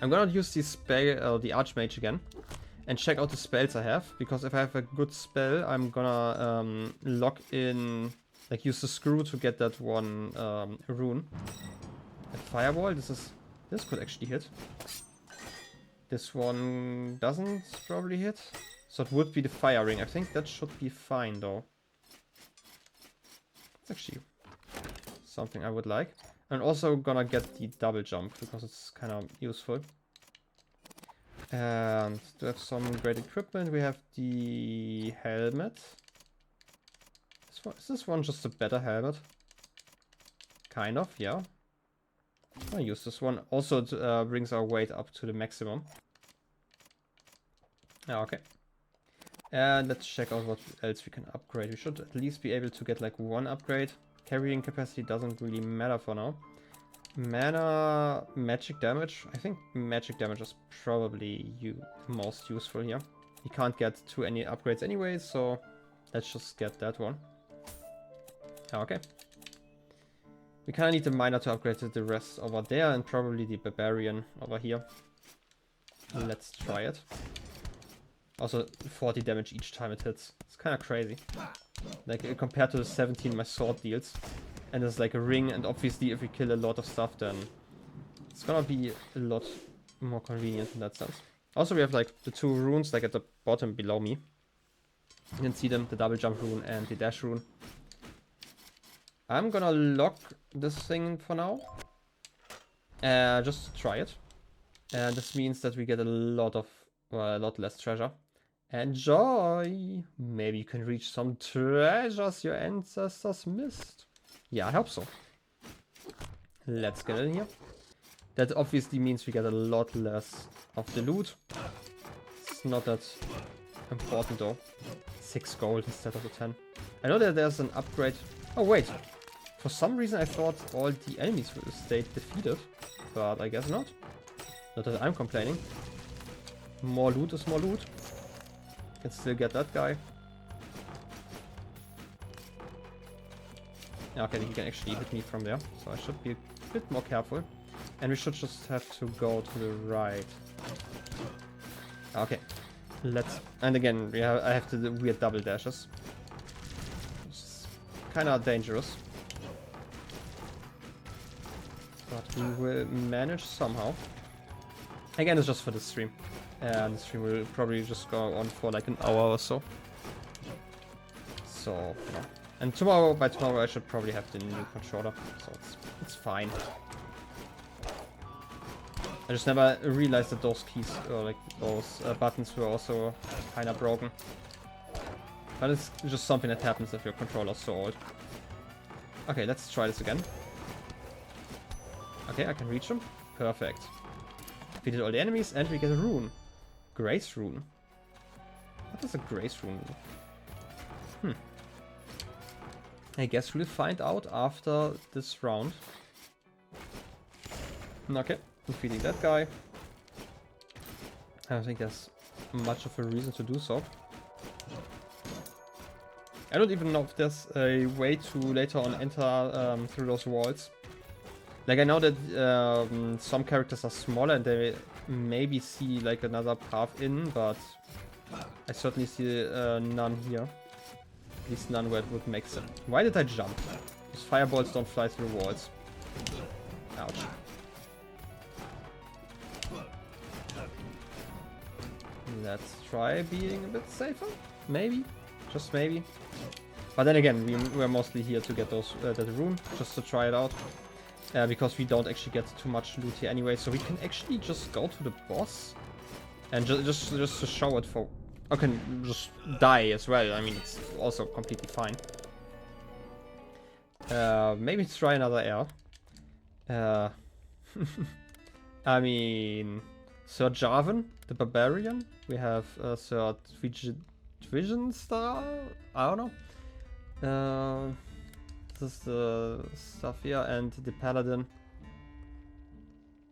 gonna use the spell, the Archmage again. And check out the spells I have. Because if I have a good spell, I'm gonna lock in... Like, use the screw to get that one rune. A fireball, this could actually hit. This one doesn't probably hit. So it would be the fire ring. I think that should be fine though. It's actually something I would like. I'm also gonna get the double jump because it's kind of useful. And to have some great equipment, we have the helmet. Is this one just a better helmet? Kind of, yeah. I'll use this one. Also, it brings our weight up to the maximum. Okay. And let's check out what else we can upgrade. We should at least be able to get like one upgrade. Carrying capacity doesn't really matter for now. Mana, magic damage. I think magic damage is probably the most useful here. You can't get to any upgrades anyway, so let's just get that one. Okay. We kind of need the miner to upgrade the rest over there and probably the barbarian over here. Let's try it. Also 40 damage each time it hits. It's kind of crazy. Like compared to the 17 my sword deals. And there's like a ring, and obviously if we kill a lot of stuff then it's gonna be a lot more convenient in that sense. Also we have like the 2 runes like at the bottom below me. You can see them, the double jump rune and the dash rune. I'm gonna lock this thing for now. Just to try it. And this means that we get a lot less treasure. Enjoy! Maybe you can reach some treasures your ancestors missed. Yeah, I hope so. Let's get in here. That obviously means we get a lot less of the loot. It's not that important though. 6 gold instead of the 10. I know that there's an upgrade. Oh wait. For some reason I thought all the enemies would stay defeated. But I guess not. Not that I'm complaining. More loot is more loot. Can still get that guy. Okay, he can actually hit me from there, so I should be a bit more careful. And we should just have to go to the right. Okay. Let's... And again, I have to do weird double dashes. It's kind of dangerous. But we will manage somehow. Again, it's just for the stream. And the stream will probably just go on for like an hour or so. So, yeah. And tomorrow, by tomorrow, I should probably have the new controller. So it's fine. I just never realized that those keys, or like those buttons were also kind of broken. But it's just something that happens if your controller's so old. Okay, let's try this again. Okay, I can reach them. Perfect. Defeated all the enemies and we get a rune. Grace rune. What is a grace rune do? I guess we'll find out after this round. Okay, defeating that guy. I don't think there's much of a reason to do so. I don't even know if there's a way to later on enter through those walls. Like, I know that some characters are smaller and they maybe see like another path in, but I certainly see none here. At least none where it would make sense. Why did I jump? These fireballs don't fly through walls. Ouch. Let's try being a bit safer. Maybe. Just maybe. But then again, we're mostly here to get those that rune, just to try it out. Because we don't actually get too much loot here anyway, so we can actually just go to the boss and just to show it for... I can just die as well. I mean, it's also completely fine. Maybe try another air. I mean, Sir Jarvan, the Barbarian. We have Sir Vision Star. I don't know. This is the stuff here, and the Paladin.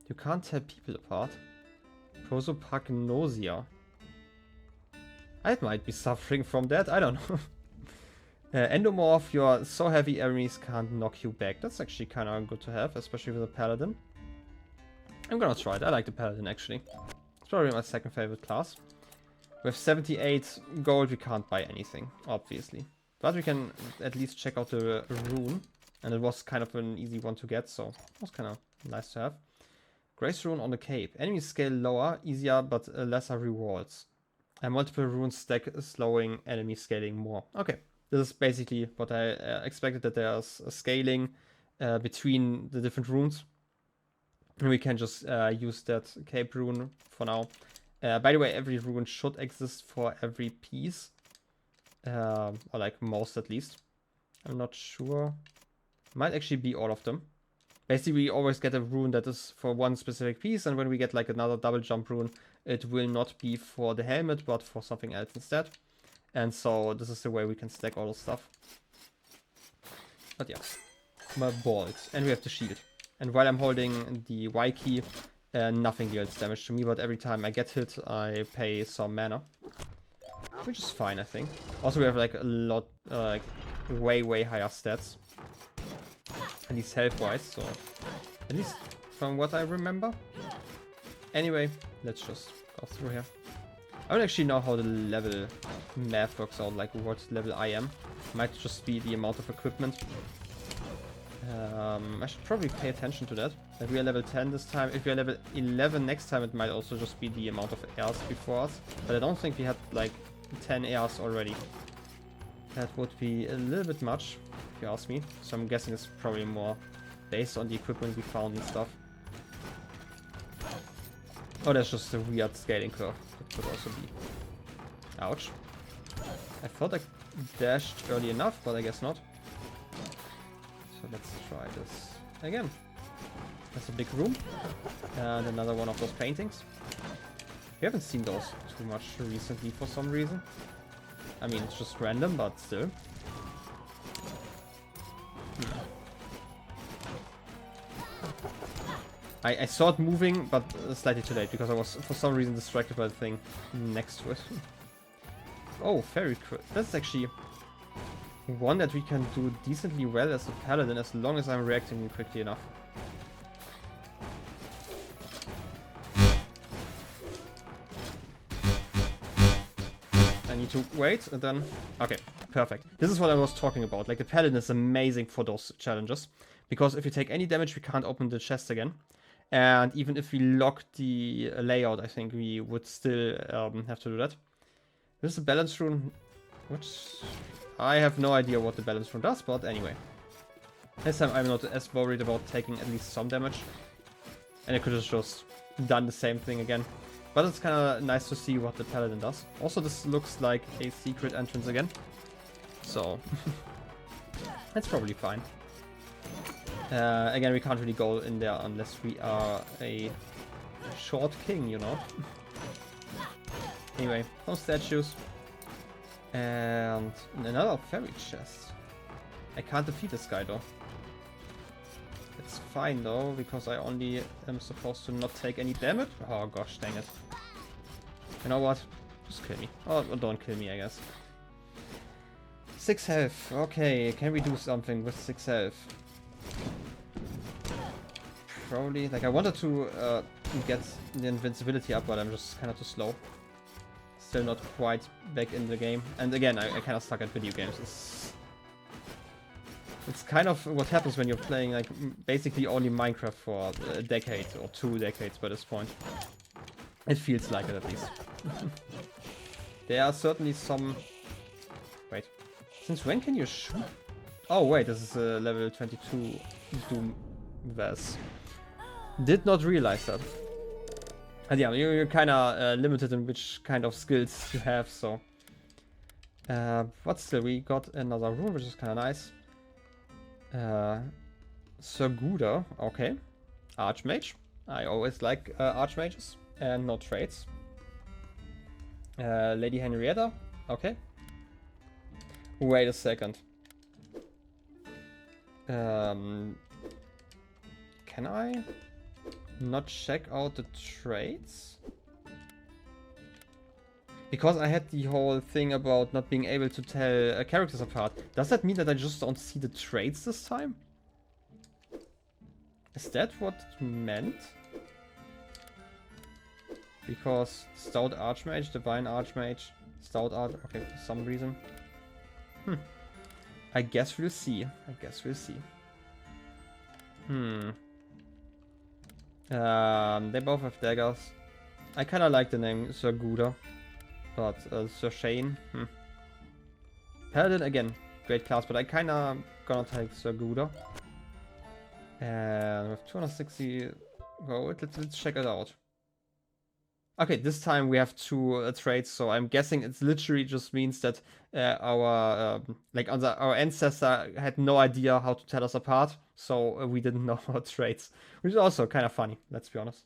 You can't tell people apart. Prosopagnosia. I might be suffering from that, I don't know. Endomorph, you're so heavy enemies can't knock you back. That's actually kind of good to have, especially with a Paladin. I'm gonna try it. I like the Paladin actually. It's probably my second favorite class. With 78 gold we can't buy anything, obviously. But we can at least check out the rune. And it was kind of an easy one to get, so it was kind of nice to have. Grace rune on the cape. Enemies scale lower, easier, but lesser rewards. And multiple runes stack, slowing enemy scaling more. Okay, this is basically what I expected, that there's a scaling between the different runes. And we can just use that cape rune for now. By the way, every rune should exist for every piece. Or like most at least. I'm not sure. Might actually be all of them. Basically, we always get a rune that is for one specific piece, and when we get like another double jump rune, it will not be for the helmet, but for something else instead. And so this is the way we can stack all the stuff. But yeah, my balls. And we have the shield. And while I'm holding the Y key, nothing deals damage to me, but every time I get hit, I pay some mana. Which is fine, I think. Also, we have like a lot, like way higher stats. At least health-wise, so at least from what I remember. Anyway, let's just go through here. I don't actually know how the level math works out, like what level I am. Might just be the amount of equipment. I should probably pay attention to that. Like we are level 10 this time. If we are level 11 next time, it might also just be the amount of airs before us. But I don't think we had like 10 airs already. That would be a little bit much, if you ask me. So I'm guessing it's probably more based on the equipment we found and stuff. Oh, that's just a weird scaling curve. It could also be. Ouch. I thought I dashed early enough, but I guess not. So let's try this again. That's a big room. And another one of those paintings. We haven't seen those too much recently for some reason. I mean, it's just random, but still. I saw it moving, but slightly too late, because I was, for some reason, distracted by the thing next to it. Oh, fairy crit. That's actually one that we can do decently well as a paladin, as long as I'm reacting quickly enough. to wait, and then... Okay, perfect. This is what I was talking about. Like, the Paladin is amazing for those challenges. Because if you take any damage, we can't open the chest again. And even if we lock the layout, I think we would still have to do that. This is a balance rune, which... I have no idea what the balance rune does, but anyway. This time I'm not as worried about taking at least some damage. And I could have just done the same thing again. But it's kind of nice to see what the Paladin does. Also, this looks like a secret entrance again. So, that's probably fine. Again, we can't really go in there unless we are a short king, you know. Anyway, some statues. And another fairy chest. I can't defeat this guy though. It's fine though, because I only am supposed to not take any damage. Oh gosh, dang it. You know what? Just kill me. Or don't kill me, I guess. 6 health. Okay, can we do something with 6 health? Probably. Like, I wanted to get the invincibility up, but I'm just kind of too slow. Still not quite back in the game. And again, I kind of suck at video games. It's kind of what happens when you're playing like basically only Minecraft for a decade or 2 decades by this point. It feels like it at least. There are certainly some... Wait. Since when can you shoot? Oh wait, this is a level 22 Doom Vase. Did not realize that. And yeah, you're kind of limited in which kind of skills you have, so... but still, we got another room, which is kind of nice. Sir Gouda, okay. Archmage. I always like Archmages. And no traits. Lady Henrietta, okay. Wait a second. Can I not check out the traits? Because I had the whole thing about not being able to tell characters apart. Does that mean that I just don't see the traits this time? Is that what it meant? Because Stout Archmage, Divine Archmage, Stout Art... Okay, for some reason. I guess we'll see. I guess we'll see. They both have daggers. I kind of like the name Sir Gouda. But Sir Shane, Paladin again, great class, but I kinda gonna take Sir Gouda. And with 260 gold, let's check it out. Okay, this time we have 2 traits, so I'm guessing it literally just means that our ancestor had no idea how to tell us apart, so we didn't know our traits, which is also kind of funny. Let's be honest.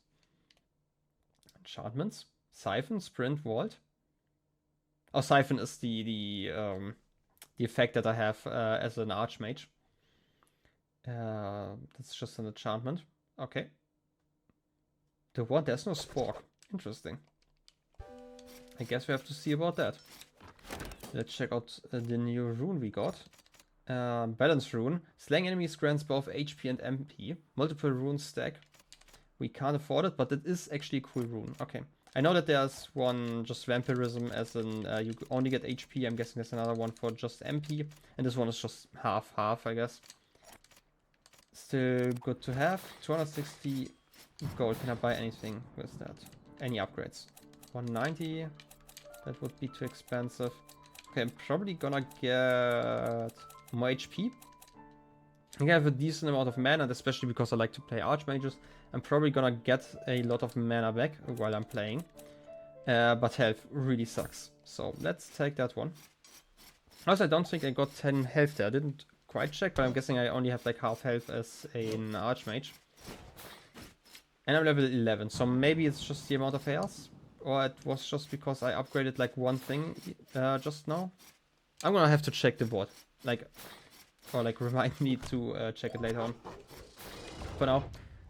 Enchantments, Siphon, Sprint, Vault. Oh, Siphon is the effect that I have as an Archmage. That's just an enchantment. Okay. The one, there's no Spork. Interesting. I guess we have to see about that. Let's check out the new rune we got. Balance rune. Slaying enemies grants both HP and MP. Multiple rune stack. We can't afford it, but it is actually a cool rune. Okay. I know that there's one just vampirism as in you only get HP. I'm guessing there's another one for just MP. And this one is just half, I guess. Still good to have. 260 gold. Can I buy anything with that? Any upgrades? 190. That would be too expensive. Okay, I'm probably gonna get more HP. I have a decent amount of mana, and especially because I like to play Archmages, I'm probably gonna get a lot of mana back while I'm playing. But health really sucks. So let's take that one. Also, I don't think I got 10 health there. I didn't quite check, but I'm guessing I only have like half health as an Archmage. And I'm level 11, so maybe it's just the amount of health. Or it was just because I upgraded like one thing just now. I'm gonna have to check the board. Or remind me to check it later on. For now,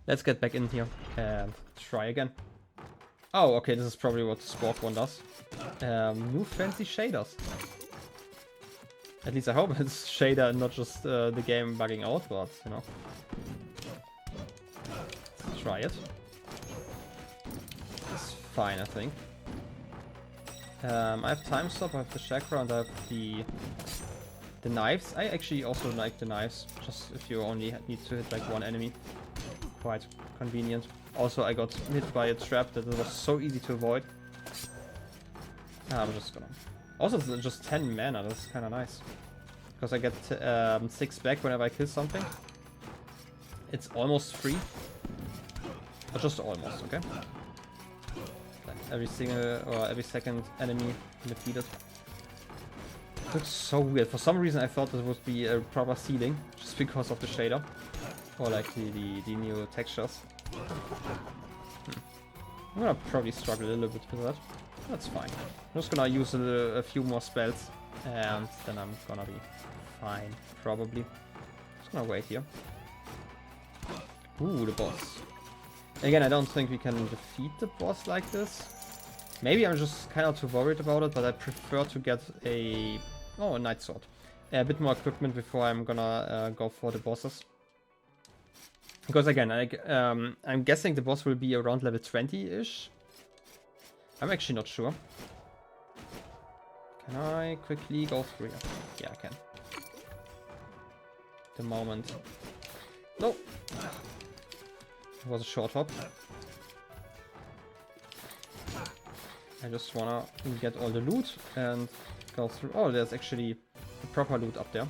let's get back in here and try again. Oh, okay, this is probably what the Spork one does. New fancy shaders. At least I hope it's shader and not just the game bugging out, but you know. Let's try it. It's fine, I think. I have time stop, I have the chakra, and I have the knives. I actually also like the knives, just if you only need to hit like one enemy. Quite convenient. Also, I got hit by a trap that was so easy to avoid. I'm just gonna... Also, it's just 10 mana, that's kind of nice. Because I get 6 back whenever I kill something. It's almost free. But just almost, okay? Like every single or every second enemy defeated. It looks so weird. For some reason I thought this would be a proper ceiling, just because of the shader. Or like the new textures. I'm gonna probably struggle a little bit with that. That's fine. I'm just gonna use a few more spells and then I'm gonna be fine, probably. Just gonna wait here. Ooh, the boss. Again, I don't think we can defeat the boss like this. Maybe I'm just kind of too worried about it, but I prefer to get a Knight Sword. A bit more equipment before I'm gonna go for the bosses. Because again, I'm guessing the boss will be around level 20-ish. I'm actually not sure. Can I quickly go through here? Yeah, I can. The moment. No! It was a short hop. I just wanna get all the loot and go through. Oh, there's actually a proper loot up there.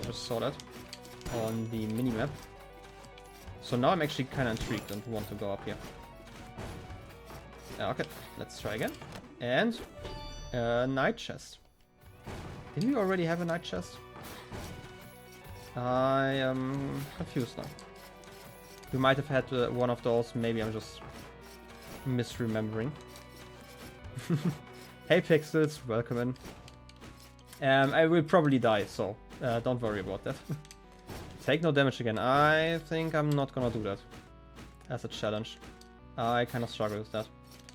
I just saw that on the minimap. So now I'm actually kind of intrigued and want to go up here. Okay, let's try again. And a night chest. Didn't we already have a night chest? I am confused now. We might have had one of those, maybe I'm just misremembering. Hey Pixels, welcome in. I will probably die, so don't worry about that. Take no damage again. I think I'm not gonna do that as a challenge. I kind of struggle with that.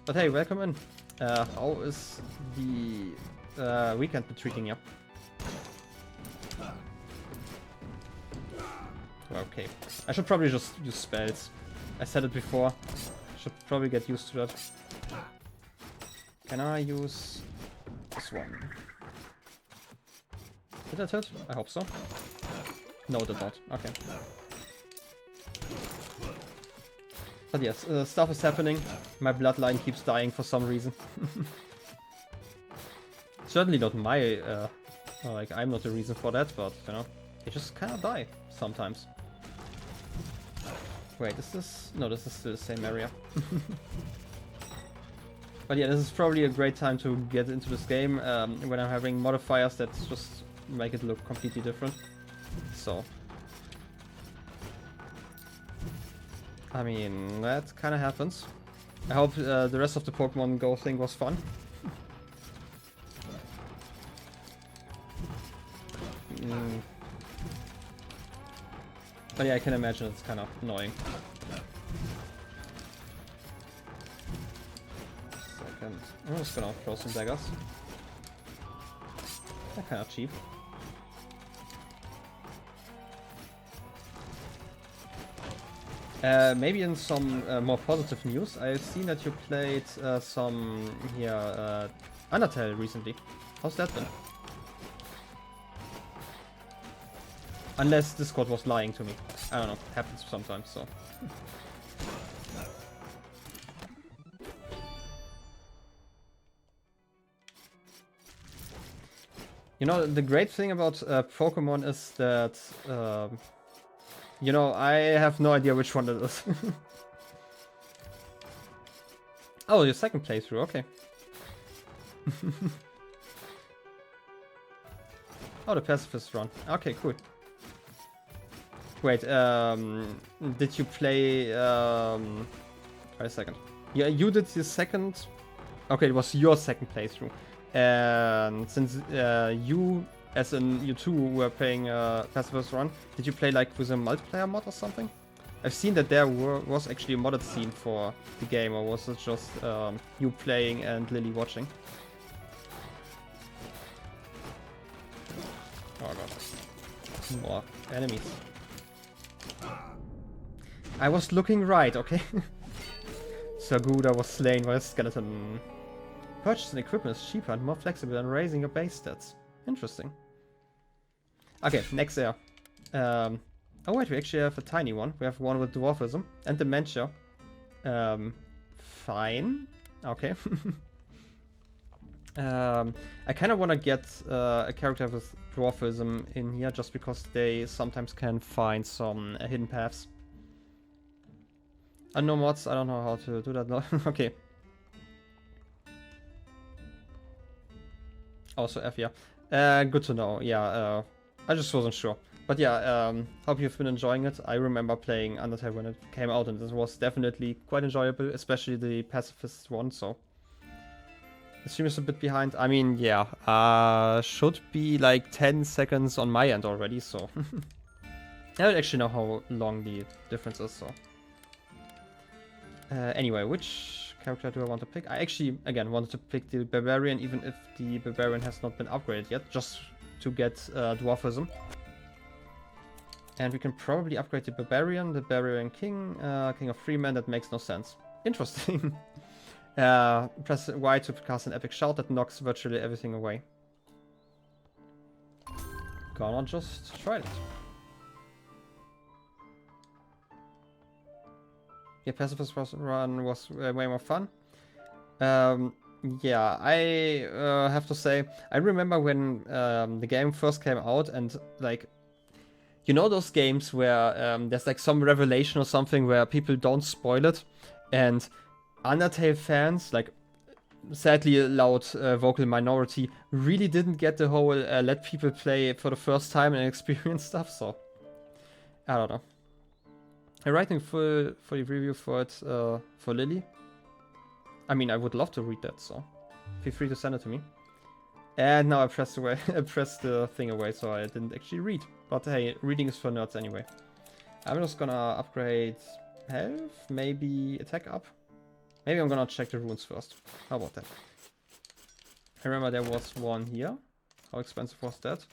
But hey, welcome in. How is the weekend been treating you? Okay. I should probably just use spells. I said it before. Should probably get used to that. Can I use this one? Did that hit? I hope so. No, it did not. Okay. But yes, stuff is happening. My bloodline keeps dying for some reason. Certainly not my... like, I'm not the reason for that, but, you know, they just kind of die sometimes. Wait, is this... No, this is still the same area. But yeah, this is probably a great time to get into this game when I'm having modifiers that just make it look completely different. So... I mean, that kind of happens. I hope the rest of the Pokemon Go thing was fun. But yeah, I can imagine it's kind of annoying. Second. I'm just gonna throw some daggers. They're kind of cheap. Maybe in some more positive news, I've seen that you played some here Undertale recently. How's that been? Unless Discord was lying to me. I don't know, happens sometimes, so. You know, the great thing about Pokemon is that, you know, I have no idea which one it is. Oh, your second playthrough, okay. Oh, the pacifist run. Okay, cool. Wait, did you play... wait a second. Yeah, you did the second... Okay, it was your second playthrough. And since you, as in you two, were playing Pacifist Run, did you play like with a multiplayer mod or something? I've seen that there was actually a modded scene for the game, or was it just you playing and Lily watching? Oh god. More enemies. I was looking right, okay? Sir Gouda was slain by a skeleton. Purchasing equipment is cheaper and more flexible than raising your base stats. Interesting. Okay, next there. Oh wait, we actually have a tiny one. We have one with dwarfism and dementia. Fine. Okay. I kind of want to get a character with dwarfism in here just because they sometimes can find some hidden paths. Unknown mods, I don't know how to do that now. Okay. Also F, yeah. Good to know, yeah. I just wasn't sure. But yeah, hope you've been enjoying it. I remember playing Undertale when it came out and it was definitely quite enjoyable, especially the pacifist one, so... The stream is a bit behind. I mean, yeah, should be like 10 seconds on my end already, so... I don't actually know how long the difference is, so... Anyway, which character do I want to pick? I actually, again, wanted to pick the Barbarian, even if the Barbarian has not been upgraded yet, just to get Dwarfism. And we can probably upgrade the Barbarian King, King of Freemen, that makes no sense. Interesting. Press Y to cast an epic shout that knocks virtually everything away. Gonna just try it. Yeah, pacifist run was way more fun. Yeah, I have to say, I remember when the game first came out and like, you know those games where there's like some revelation or something where people don't spoil it, and Undertale fans, like sadly a loud vocal minority, really didn't get the whole let people play for the first time and experience stuff, so I don't know. I'm writing full review for it for Lily. I mean, I would love to read that, so feel free to send it to me. And now I pressed away, I pressed the thing away, so I didn't actually read. But hey, reading is for nerds anyway. I'm just gonna upgrade health, maybe attack up. Maybe I'm gonna check the runes first. How about that? I remember there was one here. How expensive was that?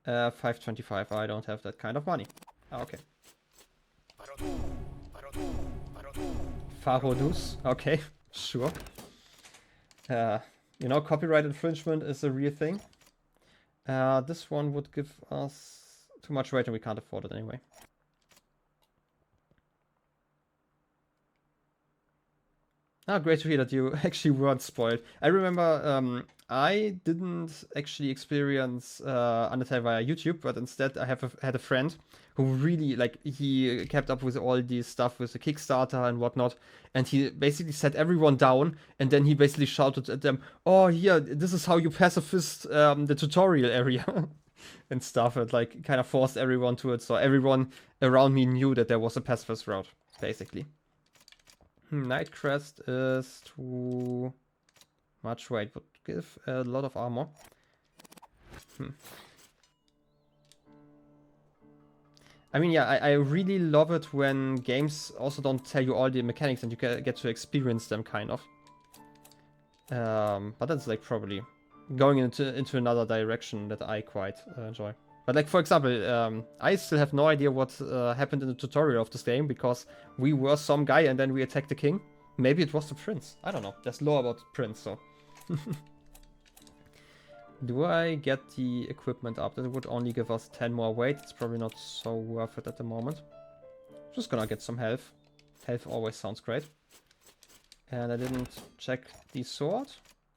525. I don't have that kind of money. Okay. Farodus. Okay, sure. You know, copyright infringement is a real thing. This one would give us too much weight and we can't afford it anyway. Ah, great to hear that you actually weren't spoiled. I remember I didn't actually experience Undertale via YouTube, but instead I had a friend who really, like, he kept up with all this stuff with the Kickstarter and whatnot, and he basically set everyone down, and then he basically shouted at them, oh, here, this is how you pacifist the tutorial area, and stuff, and like kind of forced everyone to it, so everyone around me knew that there was a pacifist route, basically. Night Crest is too much weight, would give a lot of armor. I mean, yeah, I really love it when games also don't tell you all the mechanics and you get to experience them, kind of. But that's like probably going into another direction that I quite enjoy. But like, for example, I still have no idea what happened in the tutorial of this game, because we were some guy and then we attacked the king. Maybe it was the prince. I don't know. There's lore about the prince, so... Do I get the equipment up? That would only give us 10 more weight. It's probably not so worth it at the moment. Just gonna get some health. Health always sounds great. And I didn't check the sword.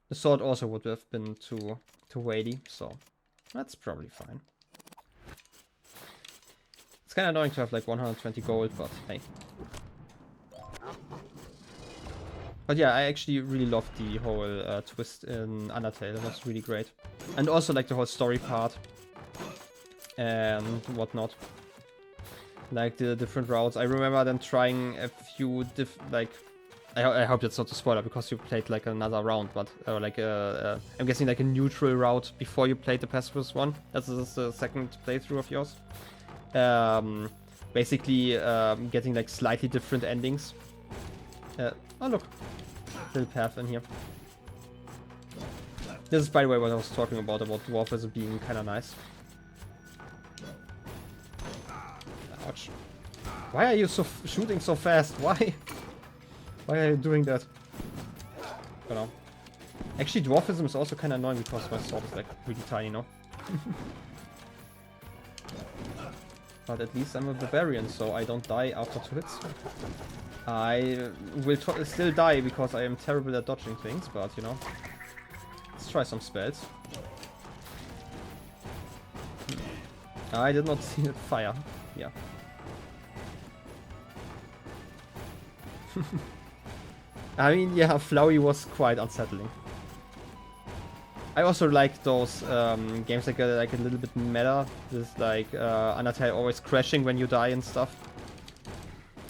The sword also would have been too weighty, so that's probably fine. It's kind of annoying to have like 120 gold, but hey. But yeah, I actually really loved the whole twist in Undertale. It was really great. And also like the whole story part and whatnot. Like the different routes. I remember them trying a few I hope that's not a spoiler because you played like another round, but like I'm guessing like a neutral route before you played the pacifist one. That's the second playthrough of yours. Basically getting like slightly different endings. Oh look, little path in here. This is, by the way, what I was talking about dwarfism being kind of nice. Ouch. Why are you shooting so fast? Why? Why are you doing that? I don't know. Actually, dwarfism is also kind of annoying because my sword is like really tiny, no? But at least I'm a barbarian, so I don't die after 2 hits. I will still die because I am terrible at dodging things, but you know. Let's try some spells. I did not see the fire. Yeah. I mean, yeah, Flowey was quite unsettling. I also like those games that get like a little bit meta. This like Undertale always crashing when you die and stuff.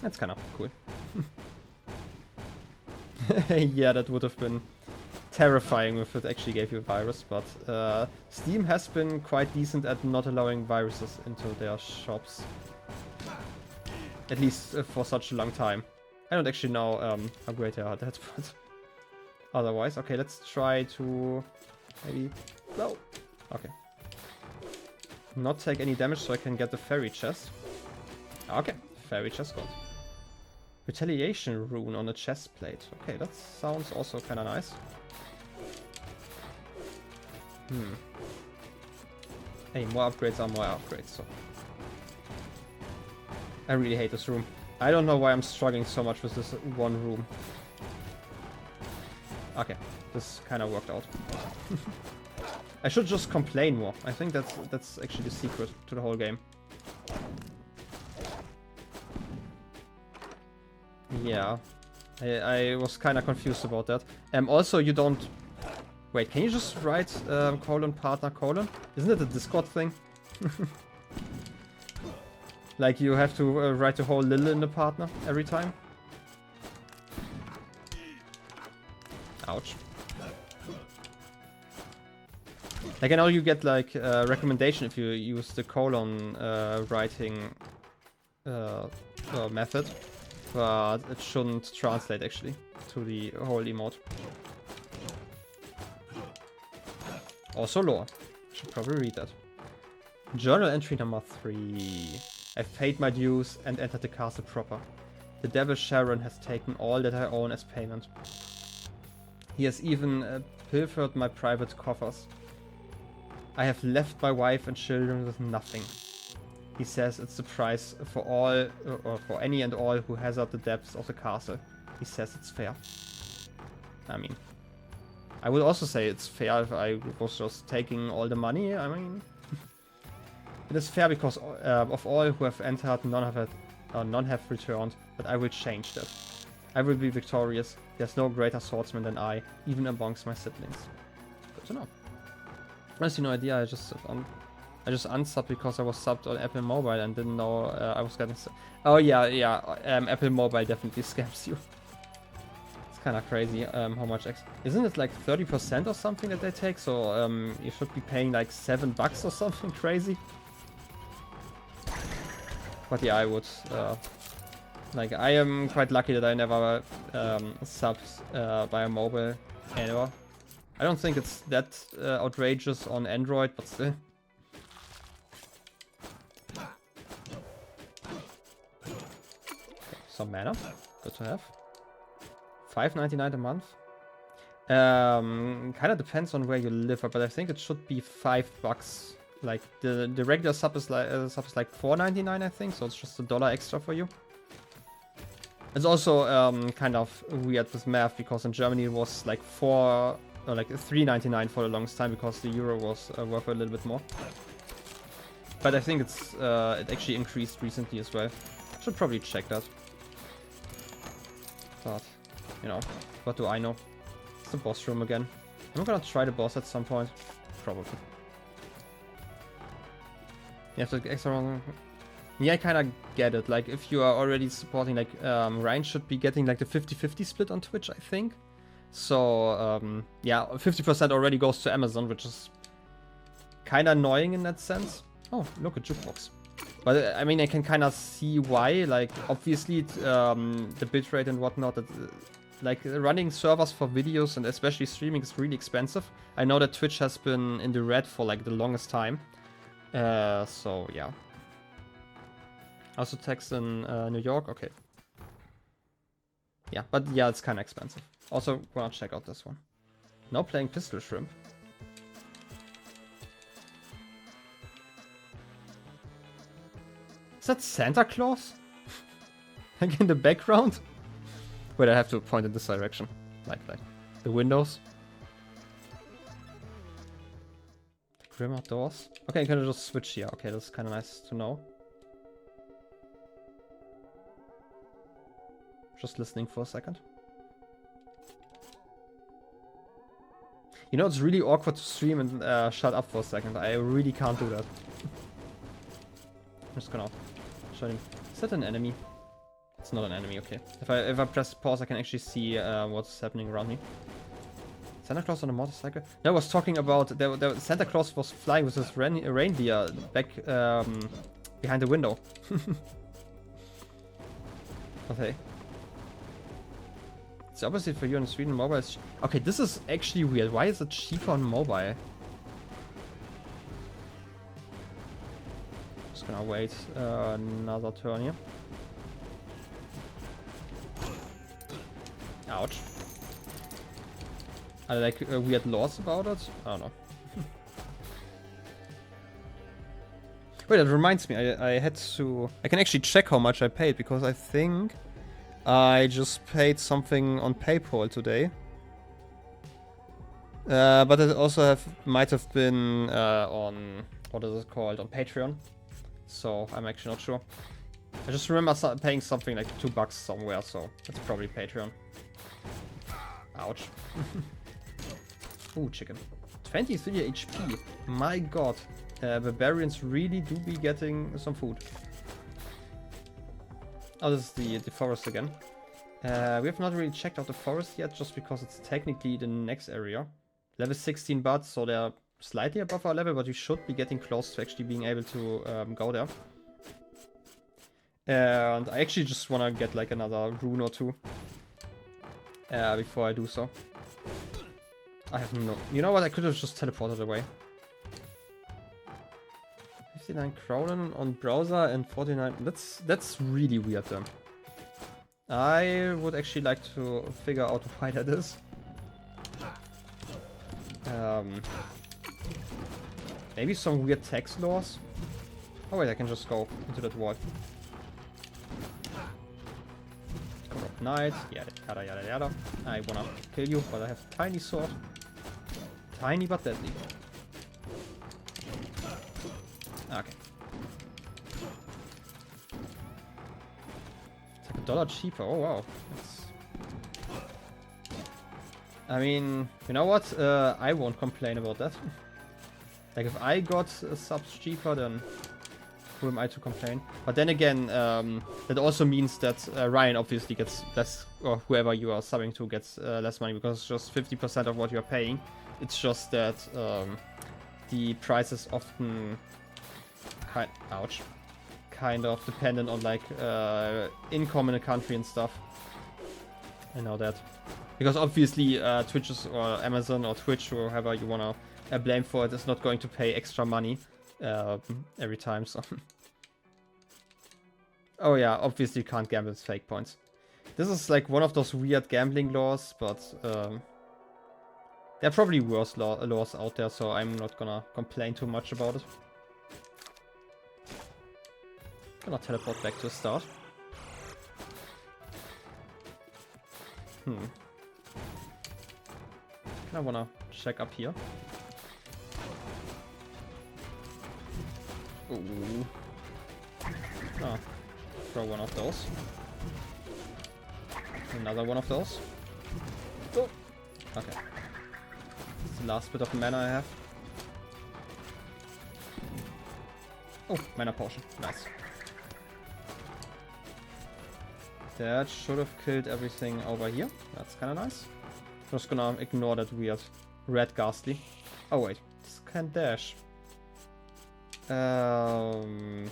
That's kind of cool. Yeah, that would have been terrifying if it actually gave you a virus, but Steam has been quite decent at not allowing viruses into their shops. At least for such a long time. I don't actually know how great they are at that, but otherwise. Okay, let's try to maybe... No! Okay. Not take any damage so I can get the fairy chest. Okay, fairy chest got. Retaliation rune on a chest plate. Okay, that sounds also kind of nice. Hey, more upgrades are more upgrades, so... I really hate this room. I don't know why I'm struggling so much with this one room. Okay, this kind of worked out. I should just complain more. I think that's actually the secret to the whole game. Yeah, I was kind of confused about that. Also, you don't... Wait, can you just write colon partner colon? Isn't it a Discord thing? Like you have to write the whole little in the partner every time? Ouch. Like I know you get like a recommendation if you use the colon writing method, but it shouldn't translate actually to the whole emote. Also lore. Should probably read that. Journal entry number 3. I've paid my dues and entered the castle proper. The devil Sharon has taken all that I own as payment. He has even pilfered my private coffers. I have left my wife and children with nothing. He says it's the price for all, or for any and all who hazard the depths of the castle. He says it's fair. I mean, I would also say it's fair if I was just taking all the money. I mean, it is fair because of all who have entered, none have returned, but I will change that. I will be victorious. There's no greater swordsman than I, even amongst my siblings. Good to know. Honestly, no idea. I just unsubbed because I was subbed on Apple Mobile and didn't know I was getting. Oh yeah. Apple Mobile definitely scams you. It's kind of crazy. How much? Isn't it like 30% or something that they take? So you should be paying like $7 or something crazy. But yeah, I would. Like I am quite lucky that I never subbed by a mobile ever. I don't think it's that outrageous on Android, but still. Okay, some mana, good to have. $5.99 a month. Kind of depends on where you live, but I think it should be $5. Like the regular sub is like $4.99, I think, so it's just $1 extra for you. It's also kind of weird with math because in Germany it was like $3.99 for the longest time because the euro was worth a little bit more. But I think it's it actually increased recently as well. Should probably check that. But you know, what do I know? It's the boss room again. I'm gonna try the boss at some point, probably. You have to extra wrong. Yeah, I kind of get it. Like, if you are already supporting, like, Ryan should be getting, like, the 50-50 split on Twitch, I think. So, yeah, 50% already goes to Amazon, which is kind of annoying in that sense. Oh, look, a jukebox. But, I mean, I can kind of see why. Like, obviously, the bitrate and whatnot, like, running servers for videos and especially streaming is really expensive. I know that Twitch has been in the red for, like, the longest time. So, yeah. Also tax in New York, okay. Yeah, but yeah, it's kind of expensive. Also, gonna check out this one. Now playing Pistol Shrimp. Is that Santa Claus? Like in the background? Wait, I have to point in this direction. Like the windows. Grim outdoors. Okay, I can just switch here. Okay, that's kind of nice to know. Just listening for a second. You know, it's really awkward to stream and shut up for a second. I really can't do that. I'm just gonna show him. Is that an enemy? It's not an enemy, okay. If I press pause, I can actually see what's happening around me. Santa Claus on a motorcycle? No, I was talking about Santa Claus was flying with his reindeer back behind the window. Okay. It's the opposite for you in Sweden. Mobile is... Okay, this is actually weird. Why is it cheaper on mobile? Just gonna wait another turn here. Ouch. Are there like weird laws about it? I don't know. Wait, that reminds me. I had to... I can actually check how much I paid because I think I just paid something on PayPal today. But it also might have been on... What is it called? On Patreon. So I'm actually not sure. I just remember paying something like $2 somewhere, so it's probably Patreon. Ouch. Ooh, chicken. 23 HP. My god. Barbarians really do be getting some food. Oh, this is the forest again. We have not really checked out the forest yet, just because it's technically the next area. Level 16 buds, so they're slightly above our level, but we should be getting close to actually being able to go there. And I actually just want to get like another rune or two before I do so. I have no... You know what? I could have just teleported away. 59 Crown on browser and 49... That's really weird then. I would actually like to figure out why that is. Maybe some weird tax laws? Oh wait, I can just go into that wall. Corrupt Knight, yada yada yada. I wanna kill you, but I have a tiny sword. Tiny but deadly. Okay. It's like $1 cheaper, oh wow. That's... I mean, you know what? I won't complain about that. Like if I got subs cheaper, then who am I to complain? But then again, that also means that Ryan obviously gets less, or whoever you are subbing to gets less money, because it's just 50% of what you're paying. It's just that the price is often kind of dependent on like income in a country and stuff. I know that. Because obviously Twitch or Amazon or Twitch or whoever you wanna blame for it is not going to pay extra money every time, so... Oh yeah, obviously you can't gamble with fake points. This is like one of those weird gambling laws, but there are probably worse laws out there, so I'm not gonna complain too much about it. Gonna teleport back to the start. I wanna check up here. Ooh. Oh, throw one of those. Another one of those. Oh. Okay. It's the last bit of mana I have. Oh, mana potion. Nice. That should have killed everything over here. That's kind of nice. Just gonna ignore that weird red ghastly. Oh wait, this can't dash. I'm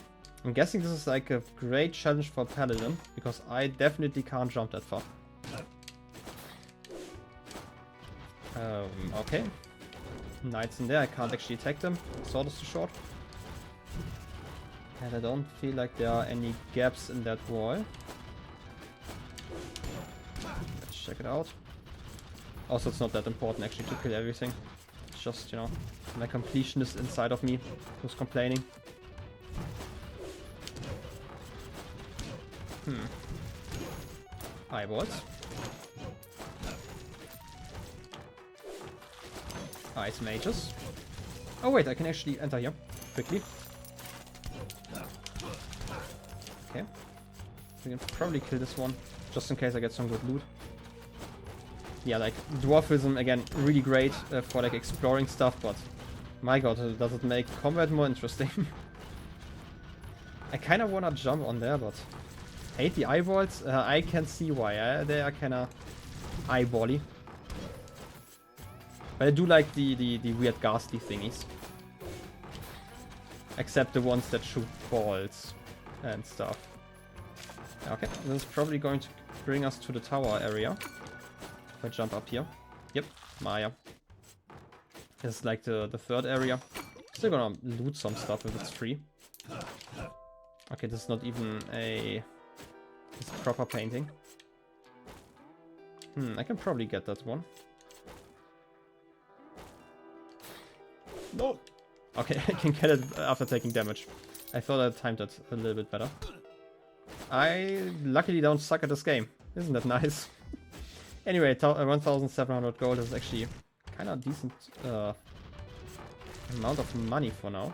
guessing this is like a great challenge for Paladin, because I definitely can't jump that far. Okay. Knights in there, I can't actually attack them. Sword is too short. And I don't feel like there are any gaps in that wall. Let's check it out. Also, it's not that important actually to kill everything. It's just, you know, my completionist inside of me who's complaining. Eyeballs. Ice mages. Oh wait, I can actually enter here quickly. Okay. We can probably kill this one, just in case I get some good loot. Yeah, like, dwarfism, again, really great for, like, exploring stuff, but my god, does it make combat more interesting. I kind of want to jump on there, but hate the eyeballs. I can see why. They are kind of eyebally. But I do like the weird ghastly thingies. Except the ones that shoot balls and stuff. Okay, this is probably going to bring us to the tower area. If I jump up here. Yep, Maya. This is like the third area. Still gonna loot some stuff if it's free. Okay, this is not even a proper painting. I can probably get that one. No! Okay, I can get it after taking damage. I thought I timed it a little bit better. I luckily don't suck at this game. Isn't that nice? Anyway, 1,700 gold is actually kind of decent amount of money for now.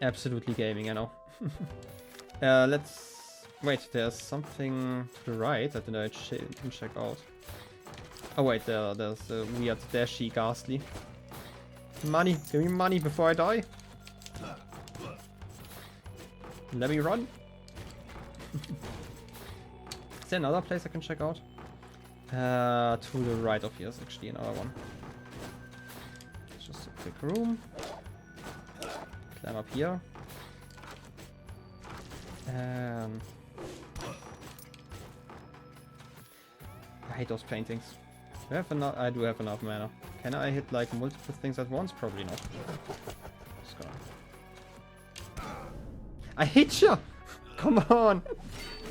Absolutely gaming, I know. Let's... Wait, there's something to the right that I didn't check out. Oh wait, there's the weird dashy ghastly. Money! Give me money before I die! Let me run! Is there another place I can check out? To the right of here is actually another one. It's just a quick room. Climb up here. I hate those paintings. Do I have enough? I do have enough mana. Can I hit like multiple things at once? Probably not. Just gonna... I hit you! Come on!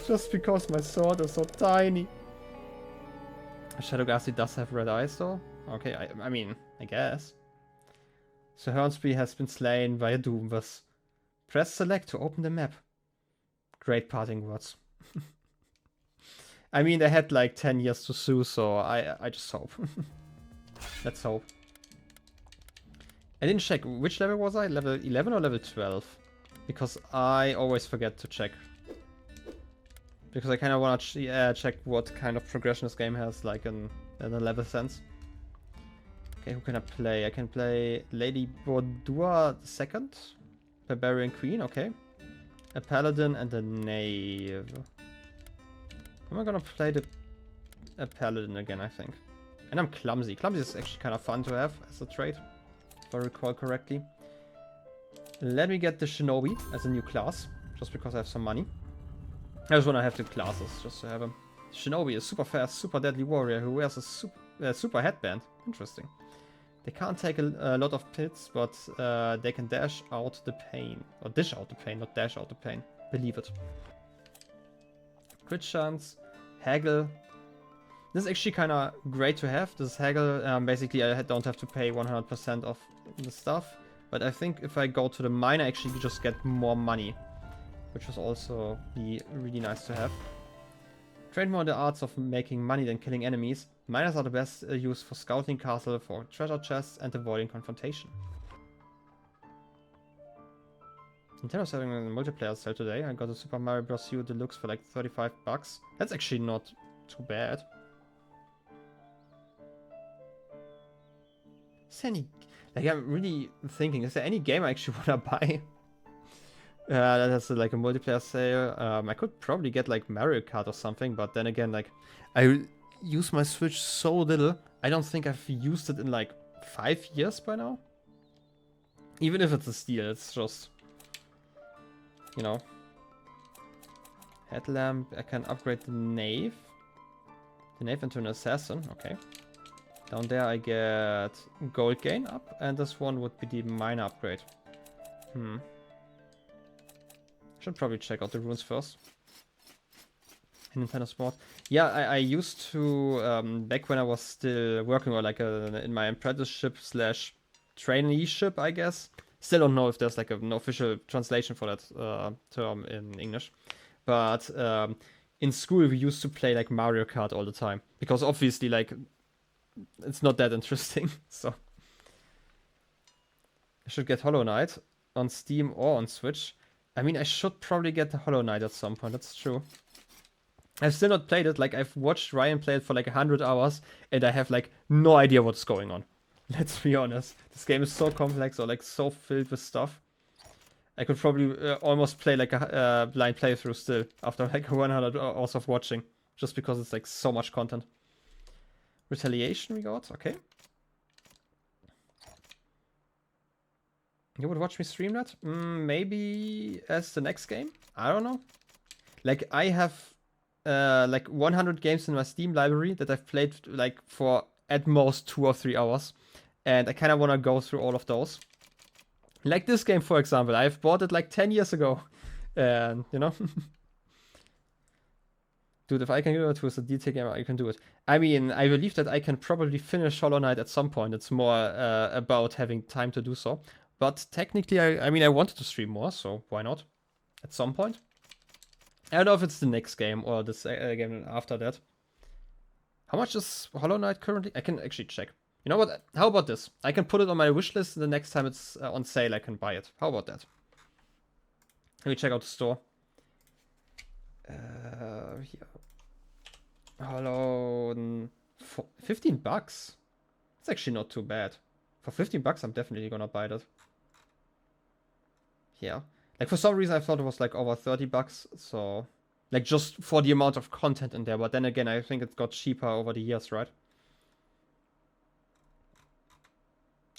Just because my sword is so tiny. Shadow Ghastly does have red eyes though? Okay, I mean, I guess. So Hornsby has been slain by a Doomverse. Press select to open the map. Great parting words. I mean, they had like 10 years to sue, so I just hope. Let's hope. I didn't check, which level was I? Level 11 or level 12? Because I always forget to check. Because I kind of want to check what kind of progression this game has, like in a level sense. Okay, who can I play? I can play Lady Bourdua II, Barbarian Queen, okay. A Paladin and a Knave. Am I gonna play a Paladin again, I think. And I'm Clumsy. Clumsy is actually kind of fun to have as a trait, if I recall correctly. Let me get the Shinobi as a new class, just because I have some money. I just want to have the classes, just to have him. Shinobi is super fast, super deadly warrior who wears a super headband. Interesting. They can't take a lot of hits, but they can dash out the pain. Or dish out the pain, not dash out the pain. Believe it. Crit chance, haggle. This is actually kind of great to have. This haggle, basically I don't have to pay 100% of the stuff. But I think if I go to the mine, I actually just get more money. Which was also be really nice to have. Train more in the arts of making money than killing enemies. Miners are the best used for scouting castle, for treasure chests, and avoiding confrontation. Nintendo's having a multiplayer sale today. I got a Super Mario Bros. U Deluxe for like 35 bucks. That's actually not too bad. Is there any... Like, I'm really thinking, is there any game I actually want to buy? That has like a multiplayer sale. I could probably get like Mario Kart or something, but then again, like, I use my Switch so little. I don't think I've used it in like 5 years by now. Even if it's a steal, it's just, you know. Headlamp, I can upgrade the Knave. The Knave into an Assassin, okay. Down there I get gold gain up, and this one would be the miner upgrade. Should probably check out the runes first. Nintendo Sport. Yeah, I used to, back when I was still working, or like in my apprenticeship slash traineeship, I guess. Still don't know if there's like an official translation for that term in English. But in school, we used to play like Mario Kart all the time. Because obviously, like, it's not that interesting. So I should get Hollow Knight on Steam or on Switch. I mean, I should probably get the Hollow Knight at some point, that's true. I've still not played it. Like, I've watched Ryan play it for like 100 hours, and I have like no idea what's going on. Let's be honest. This game is so complex, or like so filled with stuff. I could probably almost play like a blind playthrough still after like 100 hours of watching, just because it's like so much content. Retaliation we got, okay. You would watch me stream that? Maybe as the next game? I don't know. Like, I have like 100 games in my Steam library that I've played like for at most 2 or 3 hours. And I kind of want to go through all of those. Like this game, for example. I've bought it like 10 years ago. And, you know. Dude, if I can do it with a DT game, I can do it. I mean, I believe that I can probably finish Hollow Knight at some point. It's more about having time to do so. But technically, I mean, I wanted to stream more, so why not? At some point. I don't know if it's the next game or this game after that. How much is Hollow Knight currently? I can actually check. You know what? How about this? I can put it on my wish list, and the next time it's on sale, I can buy it. How about that? Let me check out the store. Here. Hollow... 15 bucks? It's actually not too bad. For 15 bucks, I'm definitely gonna buy that. Yeah. Like, for some reason, I thought it was like over 30 bucks, so... Like, just for the amount of content in there, but then again, I think it got cheaper over the years, right?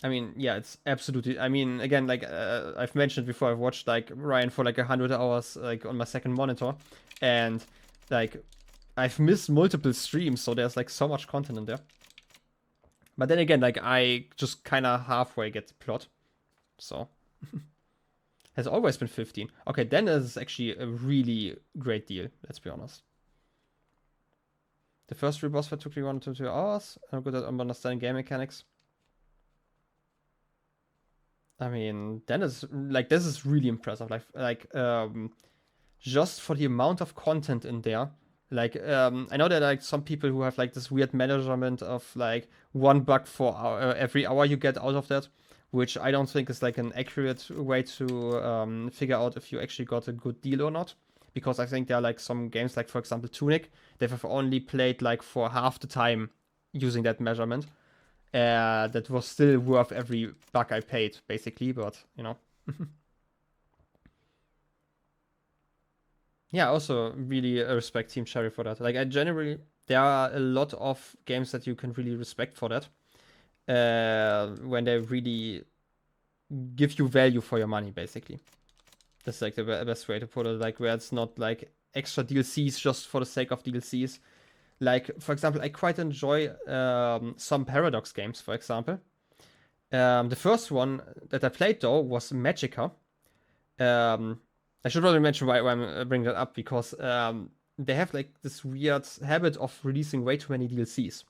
I mean, yeah, it's absolutely... I mean, again, like, I've mentioned before, I've watched, like, Ryan for, like, 100 hours, like, on my second monitor, and, like, I've missed multiple streams, so there's, like, so much content in there. But then again, like, I just kind of halfway get the plot, so... Has always been 15. Okay, then is actually a really great deal, let's be honest. The first three boss fight took me 1 to 2 hours. I'm good at understanding game mechanics. I mean, then is like, this is really impressive. Like just for the amount of content in there. Like, I know that like some people who have like this weird measurement of like 1 buck for every hour you get out of that, which I don't think is like an accurate way to figure out if you actually got a good deal or not. Because I think there are like some games, like for example Tunic, they have only played like for half the time using that measurement. That was still worth every buck I paid, basically, but you know. Yeah, also really respect Team Cherry for that. Like, I generally, there are a lot of games that you can really respect for that. When they really give you value for your money, basically. That's like the best way to put it. Like, where it's not like extra DLCs just for the sake of DLCs. Like, for example, I quite enjoy some Paradox games, for example. The first one that I played, though, was Magica. I should probably mention why I'm bringing that up, because they have like this weird habit of releasing way too many DLCs.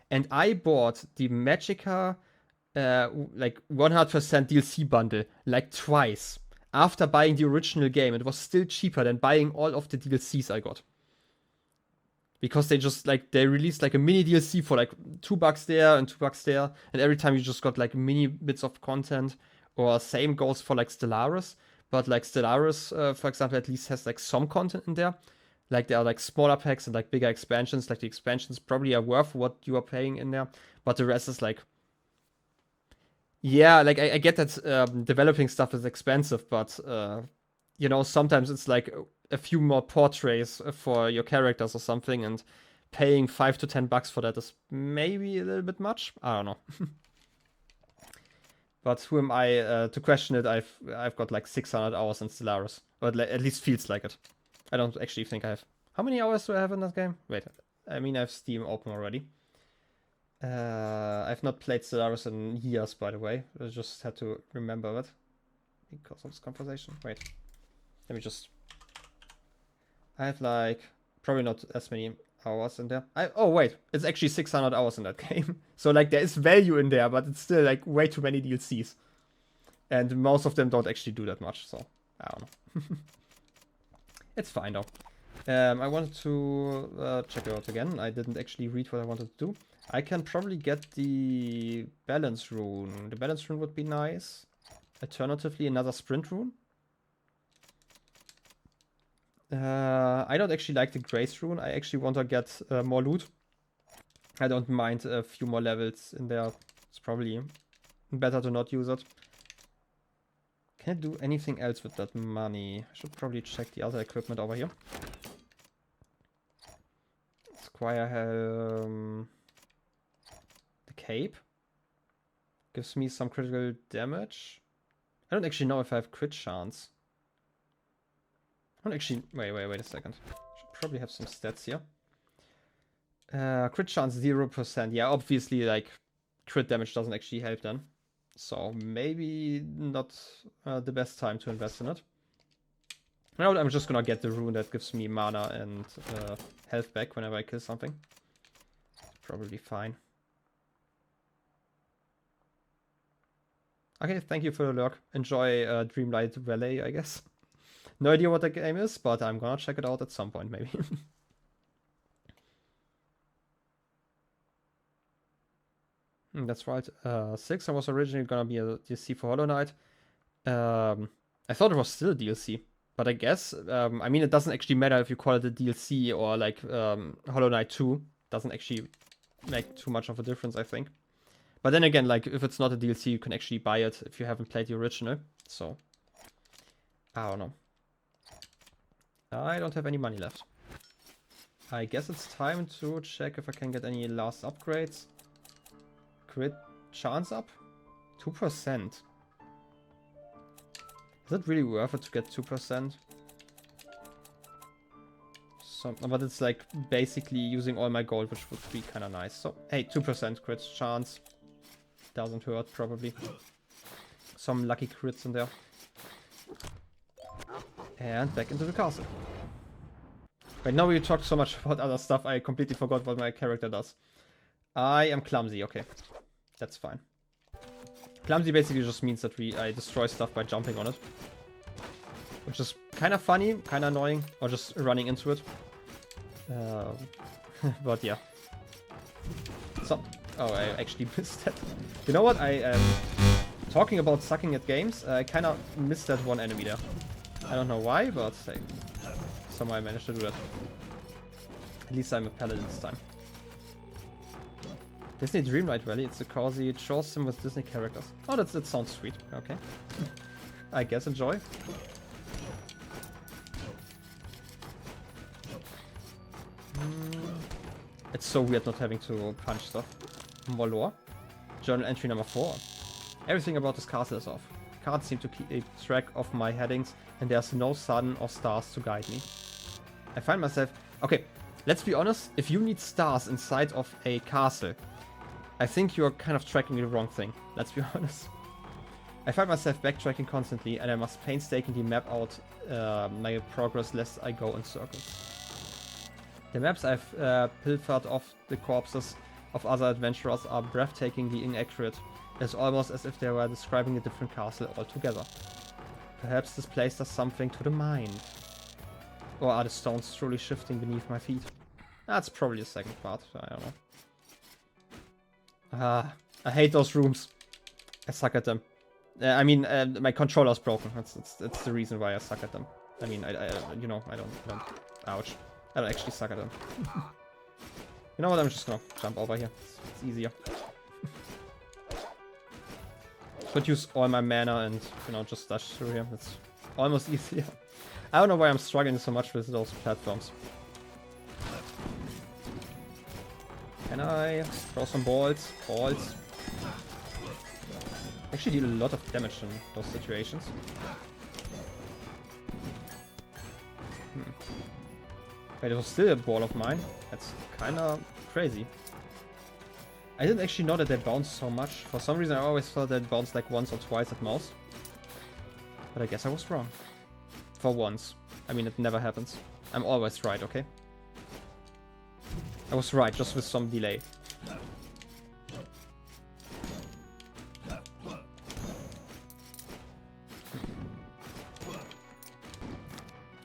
And I bought the Magica like 100% DLC bundle like twice. After buying the original game, it was still cheaper than buying all of the DLCs I got. Because they just like, they released like a mini DLC for like $2 there and $2 there. And every time you just got like mini bits of content. Or same goes for like Stellaris. But like Stellaris, for example, at least has like some content in there. Like, there are like smaller packs and like bigger expansions. Like, the expansions probably are worth what you are paying in there. But the rest is like... Yeah, like, I get that developing stuff is expensive, but, you know, sometimes it's like a few more portraits for your characters or something, and paying $5 to $10 for that is maybe a little bit much. I don't know. But who am I to question it? I've got like 600 hours in Stellaris. Or at least feels like it. I don't actually think I have... How many hours do I have in that game? Wait, I mean, I have Steam open already. I've not played Stellaris in years, by the way. I just had to remember it. Because of this conversation. Wait. Let me just... I have like Probably not as many hours in there. Oh wait, it's actually 600 hours in that game. So like there is value in there, but it's still like way too many DLCs. And most of them don't actually do that much, so I don't know. It's fine though. I wanted to check it out again. I didn't actually read what I wanted to do. I can probably get the balance rune. The balance rune would be nice. Alternatively, another sprint rune. I don't actually like the grace rune. I actually want to get more loot. I don't mind a few more levels in there. It's probably better to not use it. Can I do anything else with that money? I should probably check the other equipment over here. Squire the cape. Gives me some critical damage. I don't actually know if I have crit chance. I don't actually... Wait a second. Should probably have some stats here. Crit chance 0%. Yeah, obviously, like, crit damage doesn't actually help then. So maybe not the best time to invest in it. Now I'm just gonna get the rune that gives me mana and health back whenever I kill something. Probably fine. Okay, thank you for the lurk. Enjoy Dreamlight Valley, I guess. No idea what the game is, but I'm gonna check it out at some point, maybe. That's right. 6 I was originally gonna be a DLC for Hollow Knight. I thought it was still a DLC, but I guess, I mean, it doesn't actually matter if you call it a DLC or like Hollow Knight 2. Doesn't actually make too much of a difference, I think. But then again, like, if it's not a DLC, you can actually buy it if you haven't played the original. So, I don't know. I don't have any money left. I guess it's time to check if I can get any last upgrades. Crit chance up? 2%. Is it really worth it to get 2%? But it's like basically using all my gold, which would be kind of nice. So, hey, 2% crit chance. Doesn't hurt, probably. Some lucky crits in there. And back into the castle. Right now we talked so much about other stuff, I completely forgot what my character does. I am clumsy, okay. That's fine. Clumsy basically just means that I destroy stuff by jumping on it. Which is kind of funny, kind of annoying, or just running into it. But yeah. So, oh, I actually missed that. You know what, talking about sucking at games, I kind of missed that one enemy there. I don't know why, but somehow I managed to do that. At least I'm a Paladin this time. Disney Dreamlight Valley, it's a cozy chore sim with Disney characters. Oh, that sounds sweet. Okay. I guess enjoy. It's so weird not having to punch stuff. More lore. Journal entry number 4. Everything about this castle is off. Can't seem to keep track of my headings, and there's no sun or stars to guide me. I find myself... Okay, let's be honest. If you need stars inside of a castle, I think you're kind of tracking the wrong thing. Let's be honest. I find myself backtracking constantly, and I must painstakingly map out my progress lest I go in circles. The maps I've pilfered off the corpses of other adventurers are breathtakingly inaccurate. It's almost as if they were describing a different castle altogether. Perhaps this place does something to the mind. Or are the stones truly shifting beneath my feet? That's probably the second part, I don't know. I hate those rooms. I suck at them. I mean, my controller's broken. That's the reason why I suck at them. I mean, you know, I don't... Ouch. I don't actually suck at them. You know what, I'm just gonna jump over here. It's easier. Could use all my mana and, you know, just dash through here. It's almost easier. I don't know why I'm struggling so much with those platforms. Can I throw some balls? Balls. Actually deal a lot of damage in those situations. Wait, it was still a ball of mine. That's kinda crazy. I didn't actually know that they bounce so much. For some reason I always thought they bounced like once or twice at most. But I guess I was wrong. For once. I mean, it never happens. I'm always right, okay? I was right, just with some delay.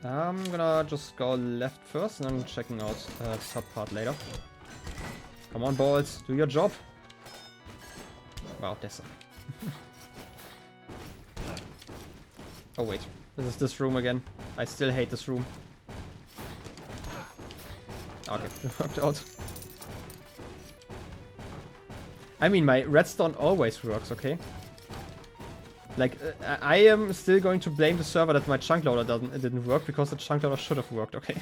I'm gonna just go left first and then checking out the sub part later. Come on, balls, do your job. Wow, that's oh wait, this is this room again. I still hate this room. Okay, it worked out. I mean, my redstone always works, okay? Like, I am still going to blame the server that my chunk loader didn't work, because the chunk loader should have worked, okay?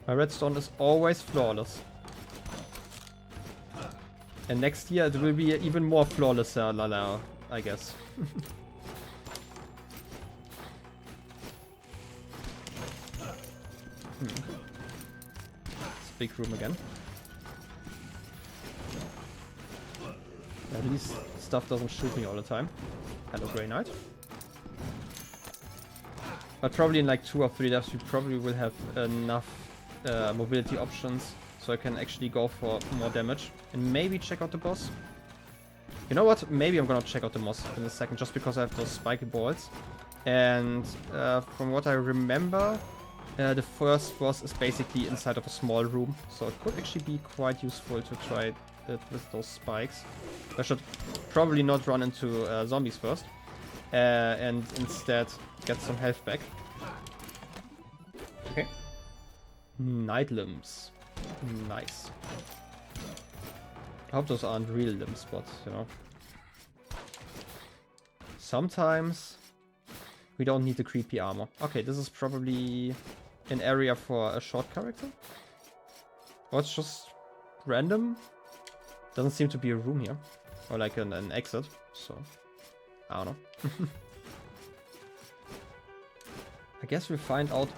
My redstone is always flawless. And next year it will be even more flawless, I guess. It's a big room again. At least stuff doesn't shoot me all the time. Hello, Grey Knight. But probably in like 2 or 3 deaths we probably will have enough mobility options so I can actually go for more damage. And maybe check out the boss. You know what? Maybe I'm gonna check out the boss in a second just because I have those spiky balls. And from what I remember, the first boss is basically inside of a small room. So it could actually be quite useful to try it with those spikes. I should probably not run into zombies first. And instead get some health back. Okay. Night limbs. Nice. I hope those aren't real limbs, but you know. Sometimes we don't need the creepy armor. Okay, this is probably an area for a short character. Or it's just random. Doesn't seem to be a room here. Or like an exit, so I don't know. I guess we'll find out.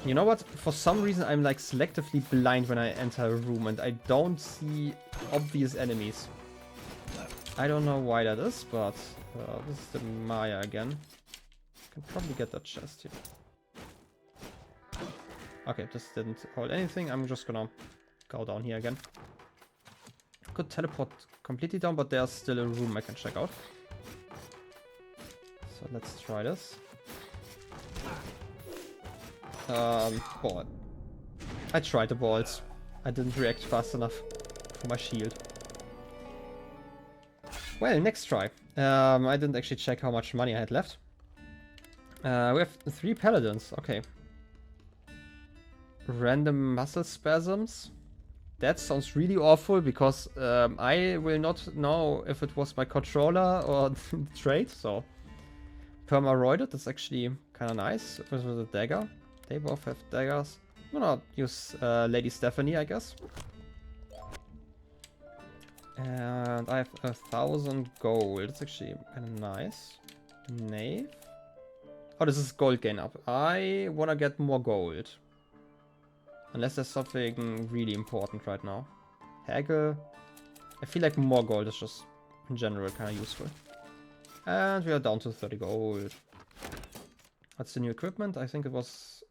You know what? For some reason I'm like selectively blind when I enter a room and I don't see obvious enemies. I don't know why that is, but this is the Maya again. Can probably get that chest here. Okay, this didn't hold anything. I'm just gonna go down here again. Could teleport completely down, but there's still a room I can check out. So let's try this. Ball. I tried the balls. I didn't react fast enough for my shield. Well, next try. I didn't actually check how much money I had left. We have 3 paladins. Okay. Random muscle spasms. That sounds really awful because I will not know if it was my controller or the trait. So perma-roided. That's actually kind of nice. With a dagger. They both have daggers. I'm gonna use Lady Stephanie, I guess. And I have 1,000 gold. It's actually kind of nice. Knave. Oh, this is gold gain up. I wanna get more gold. Unless there's something really important right now. Haggle. I feel like more gold is just, in general, kind of useful. And we are down to 30 gold. What's the new equipment? I think it was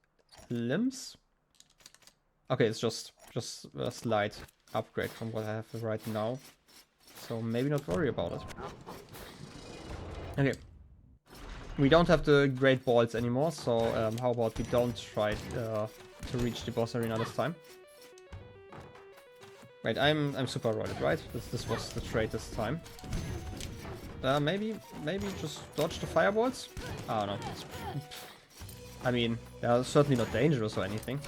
limbs. Okay, it's just a slight upgrade from what I have right now. So maybe not worry about it. Okay. We don't have the great balls anymore, so how about we don't try to reach the boss arena this time. Wait, I'm super roided, right? This was the trait this time. Maybe just dodge the fireballs? I don't know. I mean, they are certainly not dangerous or anything.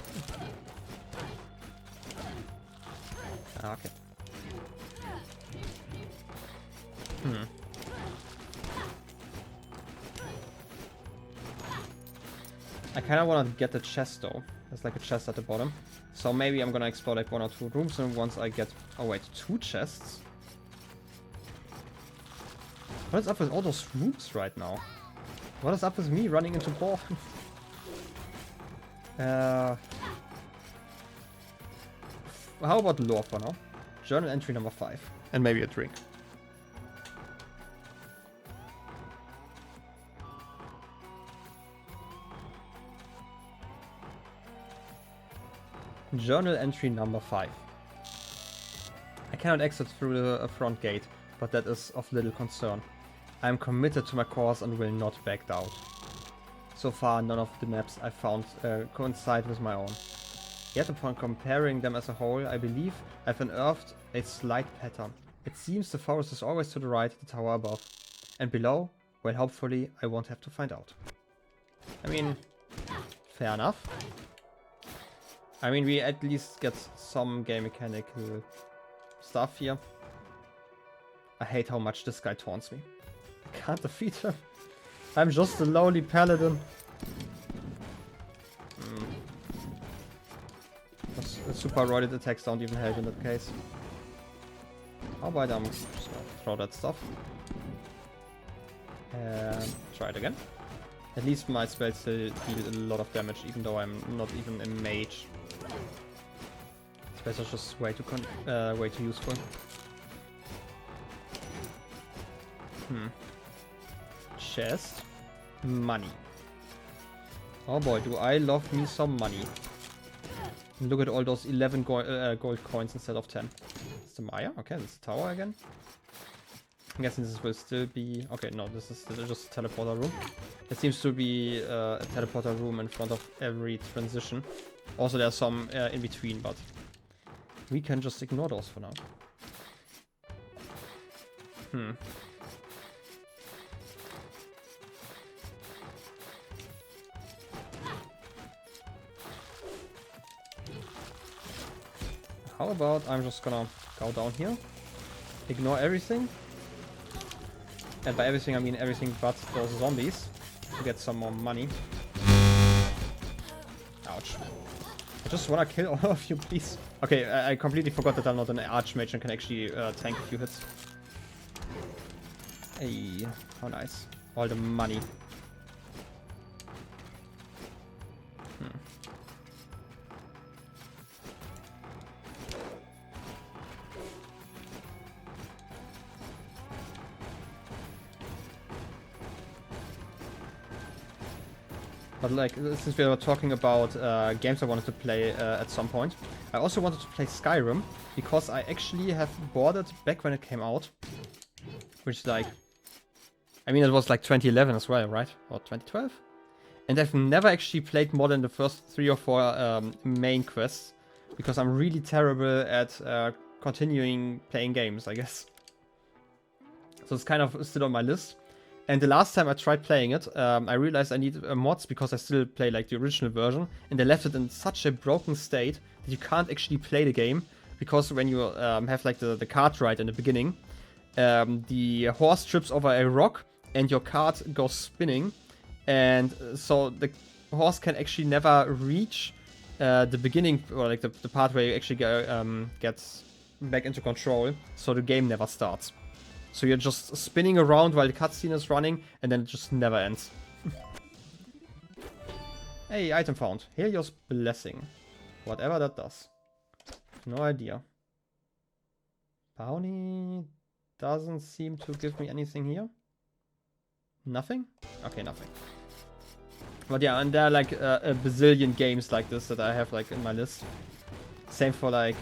Okay. I kind of want to get the chest though. There's like a chest at the bottom. So maybe I'm gonna explore like 1 or 2 rooms, and once I get... Oh wait, 2 chests? What is up with all those rooms right now? What is up with me running into ball? How about lore for now? Journal entry number 5. And maybe a drink. Journal entry number 5. I cannot exit through the front gate, but that is of little concern. I am committed to my course and will not back down. So far, none of the maps I found coincide with my own. Yet upon comparing them as a whole, I believe I've unearthed a slight pattern. It seems the forest is always to the right, the tower above. And below, well, hopefully I won't have to find out. I mean, fair enough. I mean, we at least get some game mechanical stuff here. I hate how much this guy taunts me. I can't defeat him. I'm just a lowly paladin. Super roided attacks don't even help in that case. How about I'm just gonna throw that stuff. And try it again. At least my spells still deal a lot of damage, even though I'm not even a mage. Spells are just way too useful. Chest. Money. Oh boy, do I love me some money. Look at all those 11 gold coins instead of 10. It's the Maya? Okay, this is the tower again. I'm guessing this will still be... Okay, no, this is just a teleporter room. There seems to be a teleporter room in front of every transition. Also, there's some in between, but we can just ignore those for now. How about I'm just gonna go down here, ignore everything, and by everything I mean everything but those zombies, to get some more money. Ouch. I just wanna kill all of you, please. Okay, I completely forgot that I'm not an Archmage and can actually tank a few hits. Hey, how nice. All the money. But like, since we were talking about games I wanted to play at some point, I also wanted to play Skyrim, because I actually have bought it back when it came out. Which is like, I mean it was like 2011 as well, right? Or 2012? And I've never actually played more than the first 3 or 4 main quests, because I'm really terrible at continuing playing games, I guess. So it's kind of still on my list. And the last time I tried playing it, I realized I need mods because I still play like the original version, and they left it in such a broken state that you can't actually play the game, because when you have like the cart ride in the beginning, the horse trips over a rock and your cart goes spinning, and so the horse can actually never reach the beginning, or like the part where you actually get back into control, so the game never starts. So you're just spinning around while the cutscene is running, and then it just never ends. Hey, item found. Helios Blessing. Whatever that does. No idea. Bounty doesn't seem to give me anything here. Nothing? Okay, nothing. But yeah, and there are like a bazillion games like this that I have like in my list. Same for like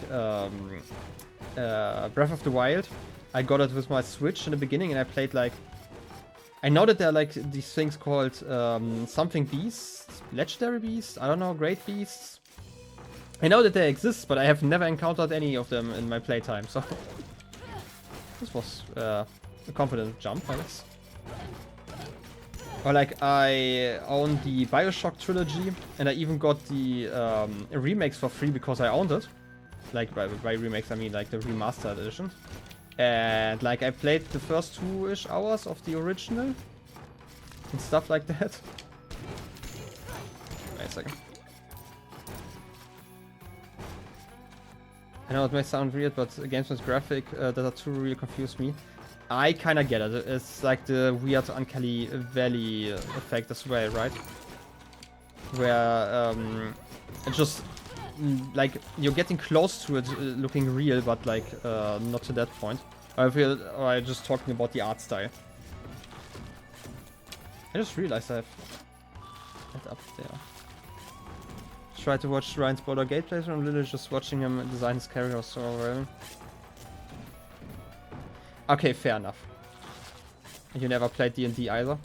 Breath of the Wild. I got it with my Switch in the beginning, and I played like... I know that there are like these things called something beasts, legendary beasts, I don't know, great beasts. I know that they exist, but I have never encountered any of them in my playtime, so... This was a confident jump, I guess. Or like, I own the Bioshock trilogy, and I even got the remakes for free because I owned it. Like, by remakes I mean like the remastered edition. And like I played the first 2-ish hours of the original and stuff like that. Wait a second. I know it may sound weird, but games with graphic that are too real confuse me. I kinda get it. It's like the weird Uncanny Valley effect as well, right? Where it just... like you're getting close to it looking real, but like not to that point. I feel, or I'm just talking about the art style. I just realized I have that up there. tried to watch Ryan's Baldur's Gate playthrough. I'm literally just watching him design his character so well. Okay, fair enough. You never played D&D either?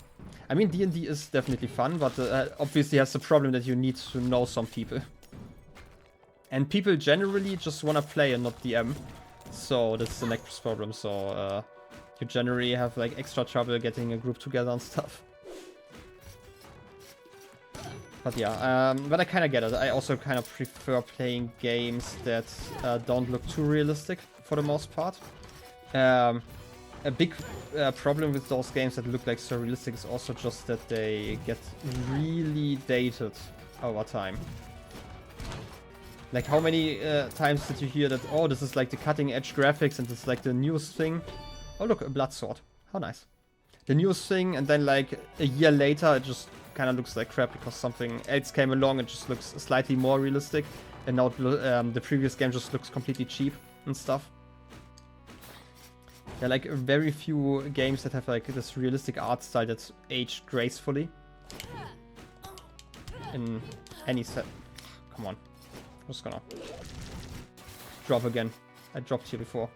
I mean, D&D is definitely fun, but obviously has the problem that you need to know some people. And people generally just want to play and not DM. So that's the next problem. So you generally have like extra trouble getting a group together and stuff. But yeah, but I kind of get it. I also kind of prefer playing games that don't look too realistic for the most part. A big problem with those games that look like so realistic is also just that they get really dated over time. Like how many times did you hear that, oh, this is like the cutting edge graphics and this is like the newest thing. Oh look, a blood sword. How nice. The newest thing, and then like a year later it just kind of looks like crap because something else came along and just looks slightly more realistic. And now the previous game just looks completely cheap and stuff. There are like very few games that have like this realistic art style that's aged gracefully. In any set. Come on. I'm just gonna drop again. I dropped here before.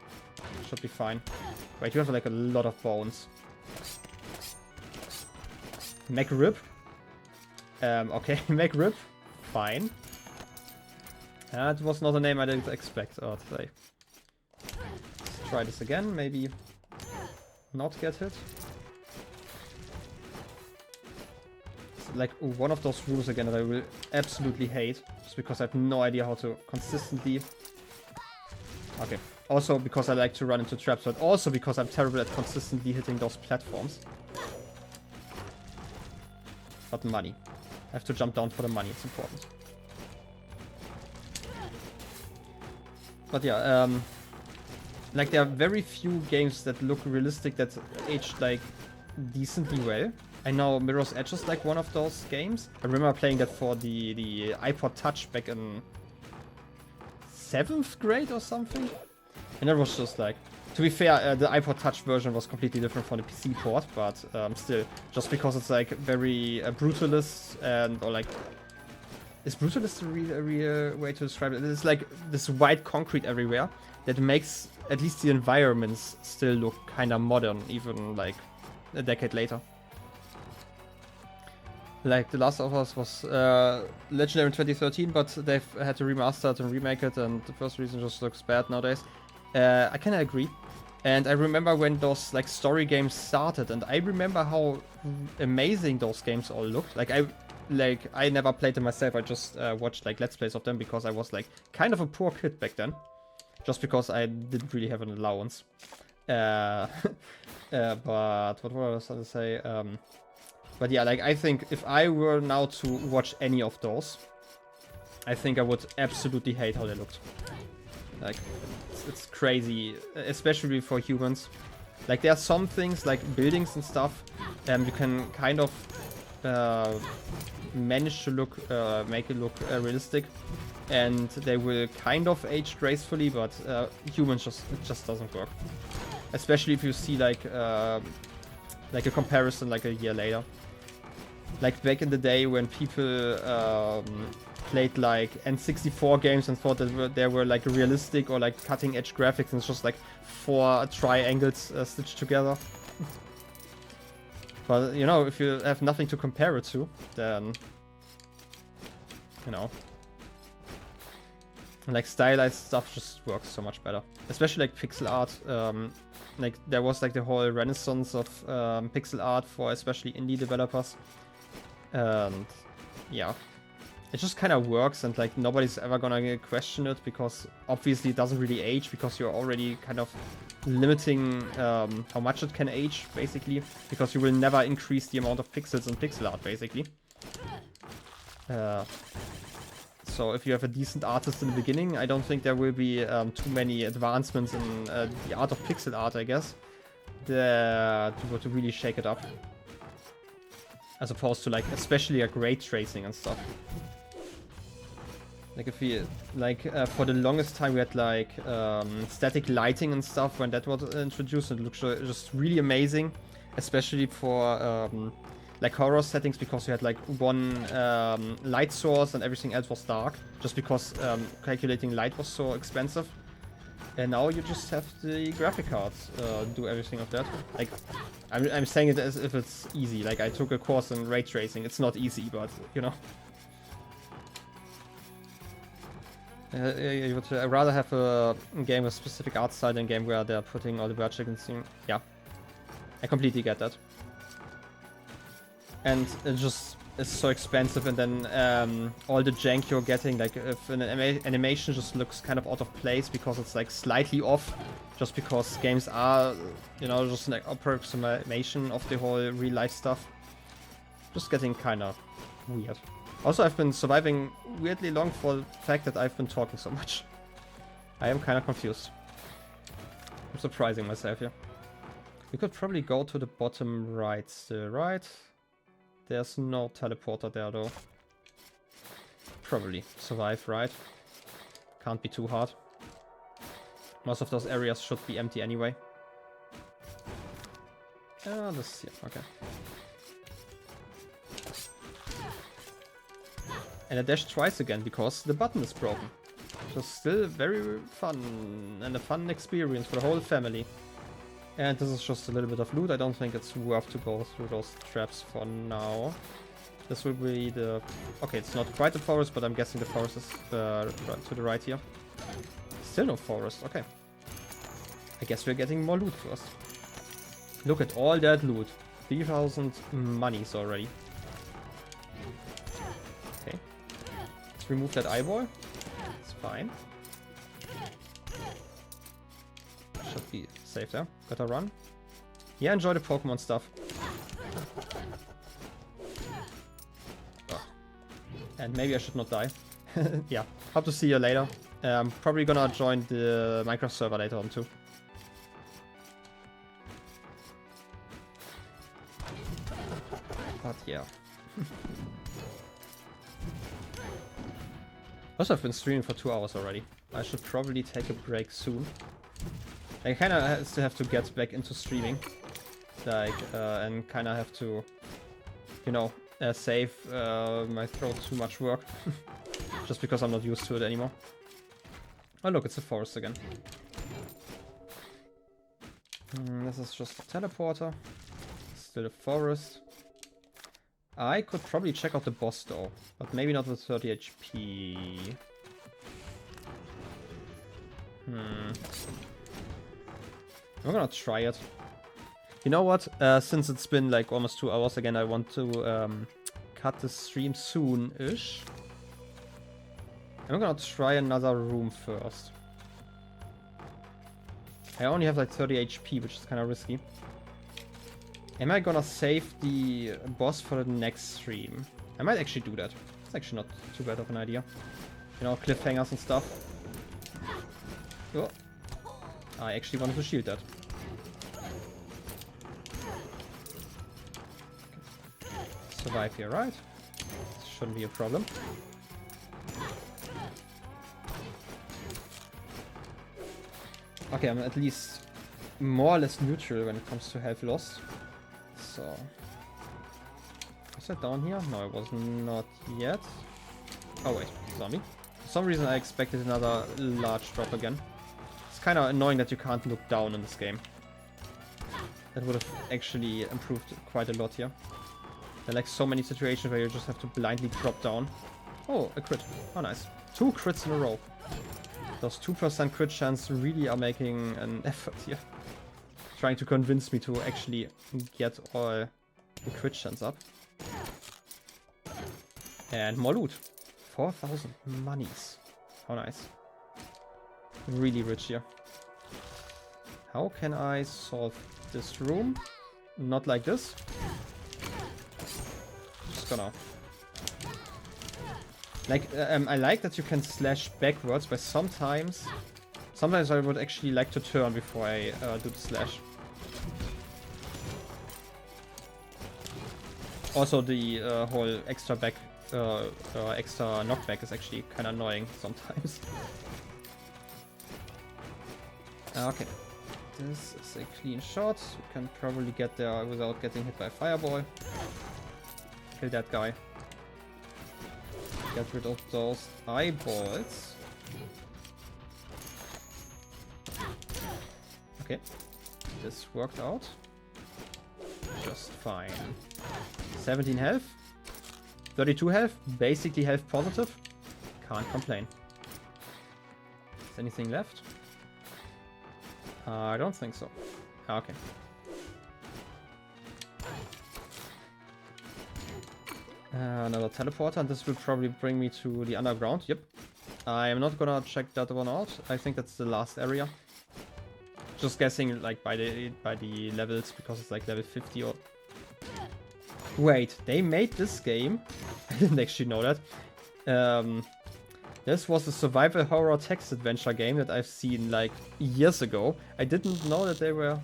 Should be fine. Wait, you have like a lot of bones. Make rip. Okay, make rip. Fine. That was not a name I didn't expect. Oh, today. Let's try this again. Maybe not get hit. It's like one of those rules again that I will absolutely hate. Just because I have no idea how to consistently... Okay. Also because I like to run into traps, but also because I'm terrible at consistently hitting those platforms. But money. I have to jump down for the money, it's important. But yeah, like there are very few games that look realistic that aged like decently well. I know Mirror's Edge is like one of those games. I remember playing that for the iPod Touch back in 7th grade or something. And that was just like, to be fair, the iPod Touch version was completely different from the PC port, but still, just because it's like very brutalist and, or like, is brutalist a real way to describe it? It's like this white concrete everywhere that makes at least the environments still look kind of modern, even like a decade later. Like The Last of Us was legendary in 2013, but they've had to remaster it and remake it, and the first reason just looks bad nowadays. I kind of agree. And I remember when those like story games started, and I remember how amazing those games all looked. Like I never played them myself. I just watched like let's plays of them because I was like kind of a poor kid back then, just because I didn't really have an allowance. But what was I to say? But yeah, like I think if I were now to watch any of those, I think I would absolutely hate how they looked. Like it's crazy, especially for humans. Like there are some things like buildings and stuff, you can kind of manage to look, make it look realistic, and they will kind of age gracefully, but humans it just doesn't work. Especially if you see like a comparison like a year later. Like back in the day when people played like N64 games and thought that they were like realistic or like cutting edge graphics, and it's just like 4 triangles stitched together. But you know, if you have nothing to compare it to, then you know, like stylized stuff just works so much better. Especially like pixel art. Like there was like the whole renaissance of pixel art for especially indie developers. And yeah, it just kind of works, and like nobody's ever gonna question it because obviously it doesn't really age because you're already kind of limiting how much it can age basically, because you will never increase the amount of pixels in pixel art basically. So if you have a decent artist in the beginning, I don't think there will be too many advancements in the art of pixel art, I guess, to really shake it up. As opposed to like, especially like ray tracing and stuff. Like if we, like for the longest time we had like static lighting and stuff when that was introduced, and it looked just really amazing. Especially for like horror settings because you had like one light source and everything else was dark, just because calculating light was so expensive. And now you just have the graphic cards do everything of that. Like, I'm saying it as if it's easy. Like, I took a course in ray tracing. It's not easy, but, you know. You would rather have a game with specific art style than a game where they're putting all the budget in. Yeah, I completely get that. And it just is so expensive, and then all the jank you're getting, like if an animation just looks kind of out of place because it's like slightly off, just because games are, you know, just an approximation of the whole real life stuff. Just getting kind of weird. Also, I've been surviving weirdly long for the fact that I've been talking so much. I am kind of confused. I'm surprising myself here. We could probably go to the bottom right still, right? There's no teleporter there though. Probably survive, right? Can't be too hard. Most of those areas should be empty anyway. This, yeah, okay. And I dashed twice again because the button is broken. Which is still very fun and a fun experience for the whole family. And this is just a little bit of loot. I don't think it's worth to go through those traps for now. This will be the... Okay, it's not quite the forest, but I'm guessing the forest is to the right here. Still no forest, okay. I guess we're getting more loot first. Look at all that loot. 3,000 monies already. Okay. Let's remove that eyeball. It's fine. Should be safe there. Gotta run. Yeah, enjoy the Pokemon stuff. Oh. And maybe I should not die. Yeah, hope to see you later. Probably gonna join the Minecraft server later on too. But yeah. Also, I've been streaming for 2 hours already. I should probably take a break soon. I kind of still have to get back into streaming, like, and kind of have to, you know, save my throat too much work, just because I'm not used to it anymore. Oh look, it's a forest again. This is just a teleporter. Still a forest. I could probably check out the boss though, but maybe not with 30 HP. I'm gonna try it. You know what? Since it's been like almost 2 hours again, I want to cut the stream soon-ish. I'm gonna try another room first. I only have like 30 HP, which is kind of risky. Am I gonna save the boss for the next stream? I might actually do that. It's actually not too bad of an idea. You know, cliffhangers and stuff. Oh. I actually wanted to shield that. Survive here, right? Shouldn't be a problem. Okay, I'm at least more or less neutral when it comes to health loss. So... Was that down here? No, it was not yet. Oh wait, zombie. For some reason I expected another large drop again. It's kind of annoying that you can't look down in this game. That would have actually improved quite a lot here. There are like so many situations where you just have to blindly drop down. Oh, a crit. Oh, nice. 2 crits in a row. Those 2% crit chance really are making an effort here. Trying to convince me to actually get all the crit chance up. And more loot. 4,000 monies. How nice. Really rich here. How can I solve this room? Not like this. Just gonna... Like, I like that you can slash backwards, but sometimes I would actually like to turn before I do the slash. Also, the whole extra back, extra knockback is actually kind of annoying sometimes. Okay, this is a clean shot. You can probably get there without getting hit by a fireball. Kill that guy. Get rid of those eyeballs. Okay. This worked out. Just fine. 17 health. 32 health. Basically health positive. Can't complain. Is anything left? I don't think so. Okay. Another teleporter, and this will probably bring me to the underground. Yep. I am not gonna check that one out. I think that's the last area. Just guessing like by the levels, because it's like level 50 or... Wait, they made this game? I didn't actually know that. This was a survival horror text adventure game that I've seen like years ago. I didn't know that they were...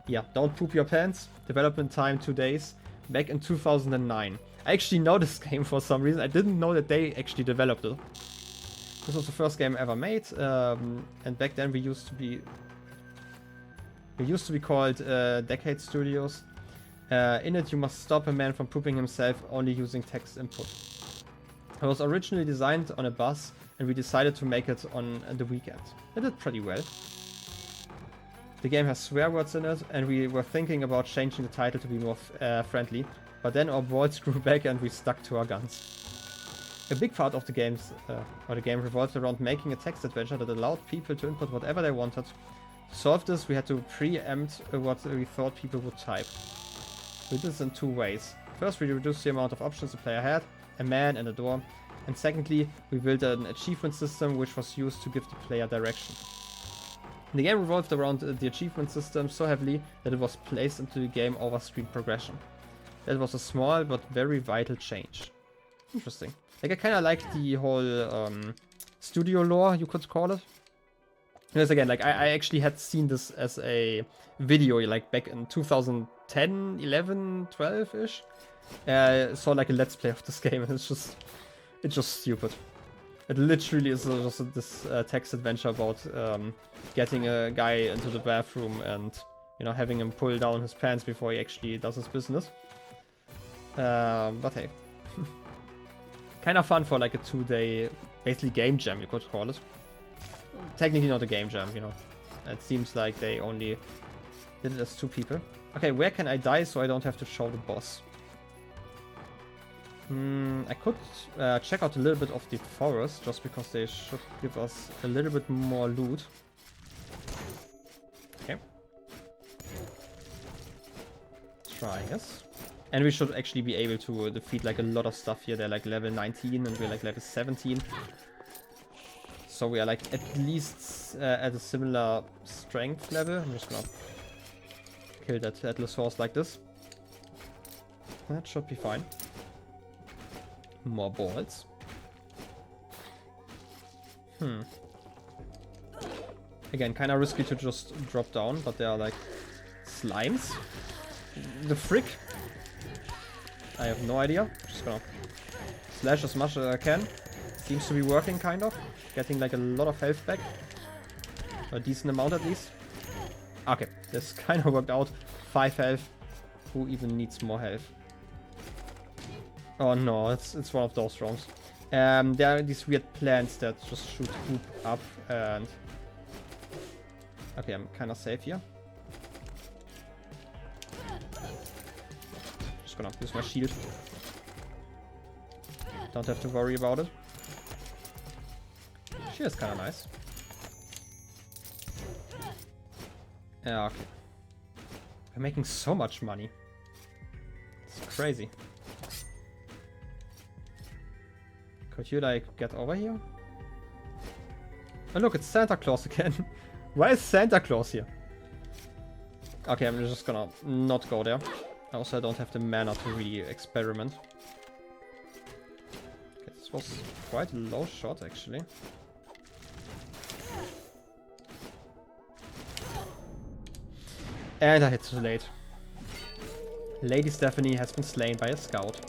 Yeah, Don't Poop Your Pants. Development time 2 days. Back in 2009. I actually know this game for some reason. I didn't know that they actually developed it. This was the first game ever made. And back then we used to be called Decade Studios. In it you must stop a man from pooping himself only using text input. It was originally designed on a bus, and we decided to make it on the weekend. It did pretty well. The game has swear words in it, and we were thinking about changing the title to be more friendly, but then our balls grew back and we stuck to our guns. A big part of the game revolved around making a text adventure that allowed people to input whatever they wanted. To solve this, we had to preempt what we thought people would type. We did this in 2 ways. First, we reduced the amount of options the player had, a man and a door, and secondly, we built an achievement system which was used to give the player direction. The game revolved around the achievement system so heavily that it was placed into the game over screen progression. That was a small but very vital change. Interesting. Like, I kinda like the whole studio lore, you could call it. Because again, like, I actually had seen this as a video, like, back in 2010, 11, 12-ish. Saw like a let's play of this game, and it's just stupid. It literally is just this text adventure about getting a guy into the bathroom and, you know, having him pull down his pants before he actually does his business. But hey. Kind of fun for like a 2-day, basically game jam, you could call it. Technically not a game jam, you know. It seems like they only did it as 2 people. Okay, where can I die so I don't have to show the boss? I could check out a little bit of the forest, just because they should give us a little bit more loot. Okay. Try this. And we should actually be able to defeat like a lot of stuff here. They're like level 19 and we're like level 17. So we are like at least at a similar strength level. I'm just gonna kill that headless horse like this. That should be fine. More balls. Again, kind of risky to just drop down, but they are like slimes. The frick? I have no idea. Just gonna slash as much as I can. Seems to be working, kind of. Getting like a lot of health back. A decent amount at least. Okay, this kind of worked out. 5 health. Who even needs more health? Oh no, it's one of those rooms. There are these weird plants that just shoot poop up and... Okay, I'm kind of safe here. Just gonna use my shield. Don't have to worry about it. She is kind of nice. Yeah, okay. We're making so much money. It's crazy. Could you, like, get over here? Oh, look, it's Santa Claus again. Why is Santa Claus here? Okay, I'm just gonna not go there. Also, I don't have the mana to really experiment. Okay, this was quite a low shot, actually. And I hit too late. Lady Stephanie has been slain by a scout.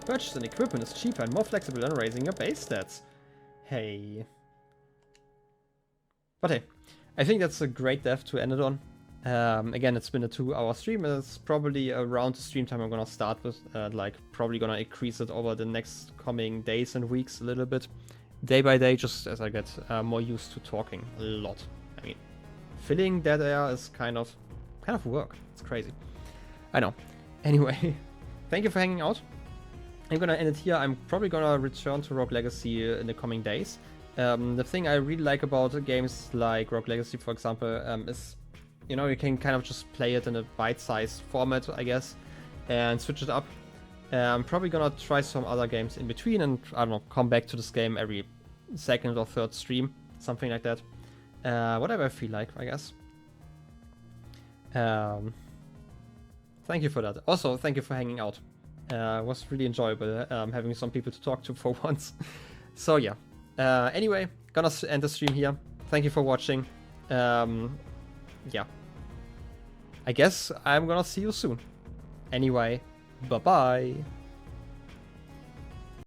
Purchasing equipment is cheaper and more flexible than raising your base stats. Hey. But hey, I think that's a great death to end it on. Again, it's been a 2-hour stream. It's probably around the stream time I'm gonna start with. Like, probably gonna increase it over the next coming days and weeks a little bit. Day by day, just as I get more used to talking a lot. I mean, filling dead air is kind of work. It's crazy. I know. Anyway, thank you for hanging out. I'm gonna end it here. I'm probably gonna return to Rogue Legacy in the coming days. The thing I really like about games like Rogue Legacy, for example, is, you know, you can kind of just play it in a bite-sized format, I guess, and switch it up. I'm probably gonna try some other games in between and, I don't know, come back to this game every second or third stream, something like that. Whatever I feel like, I guess. Thank you for that. Also, thank you for hanging out. It was really enjoyable having some people to talk to for once. So yeah. Anyway, gonna end the stream here. Thank you for watching. Yeah. I guess I'm gonna see you soon. Anyway, bye-bye.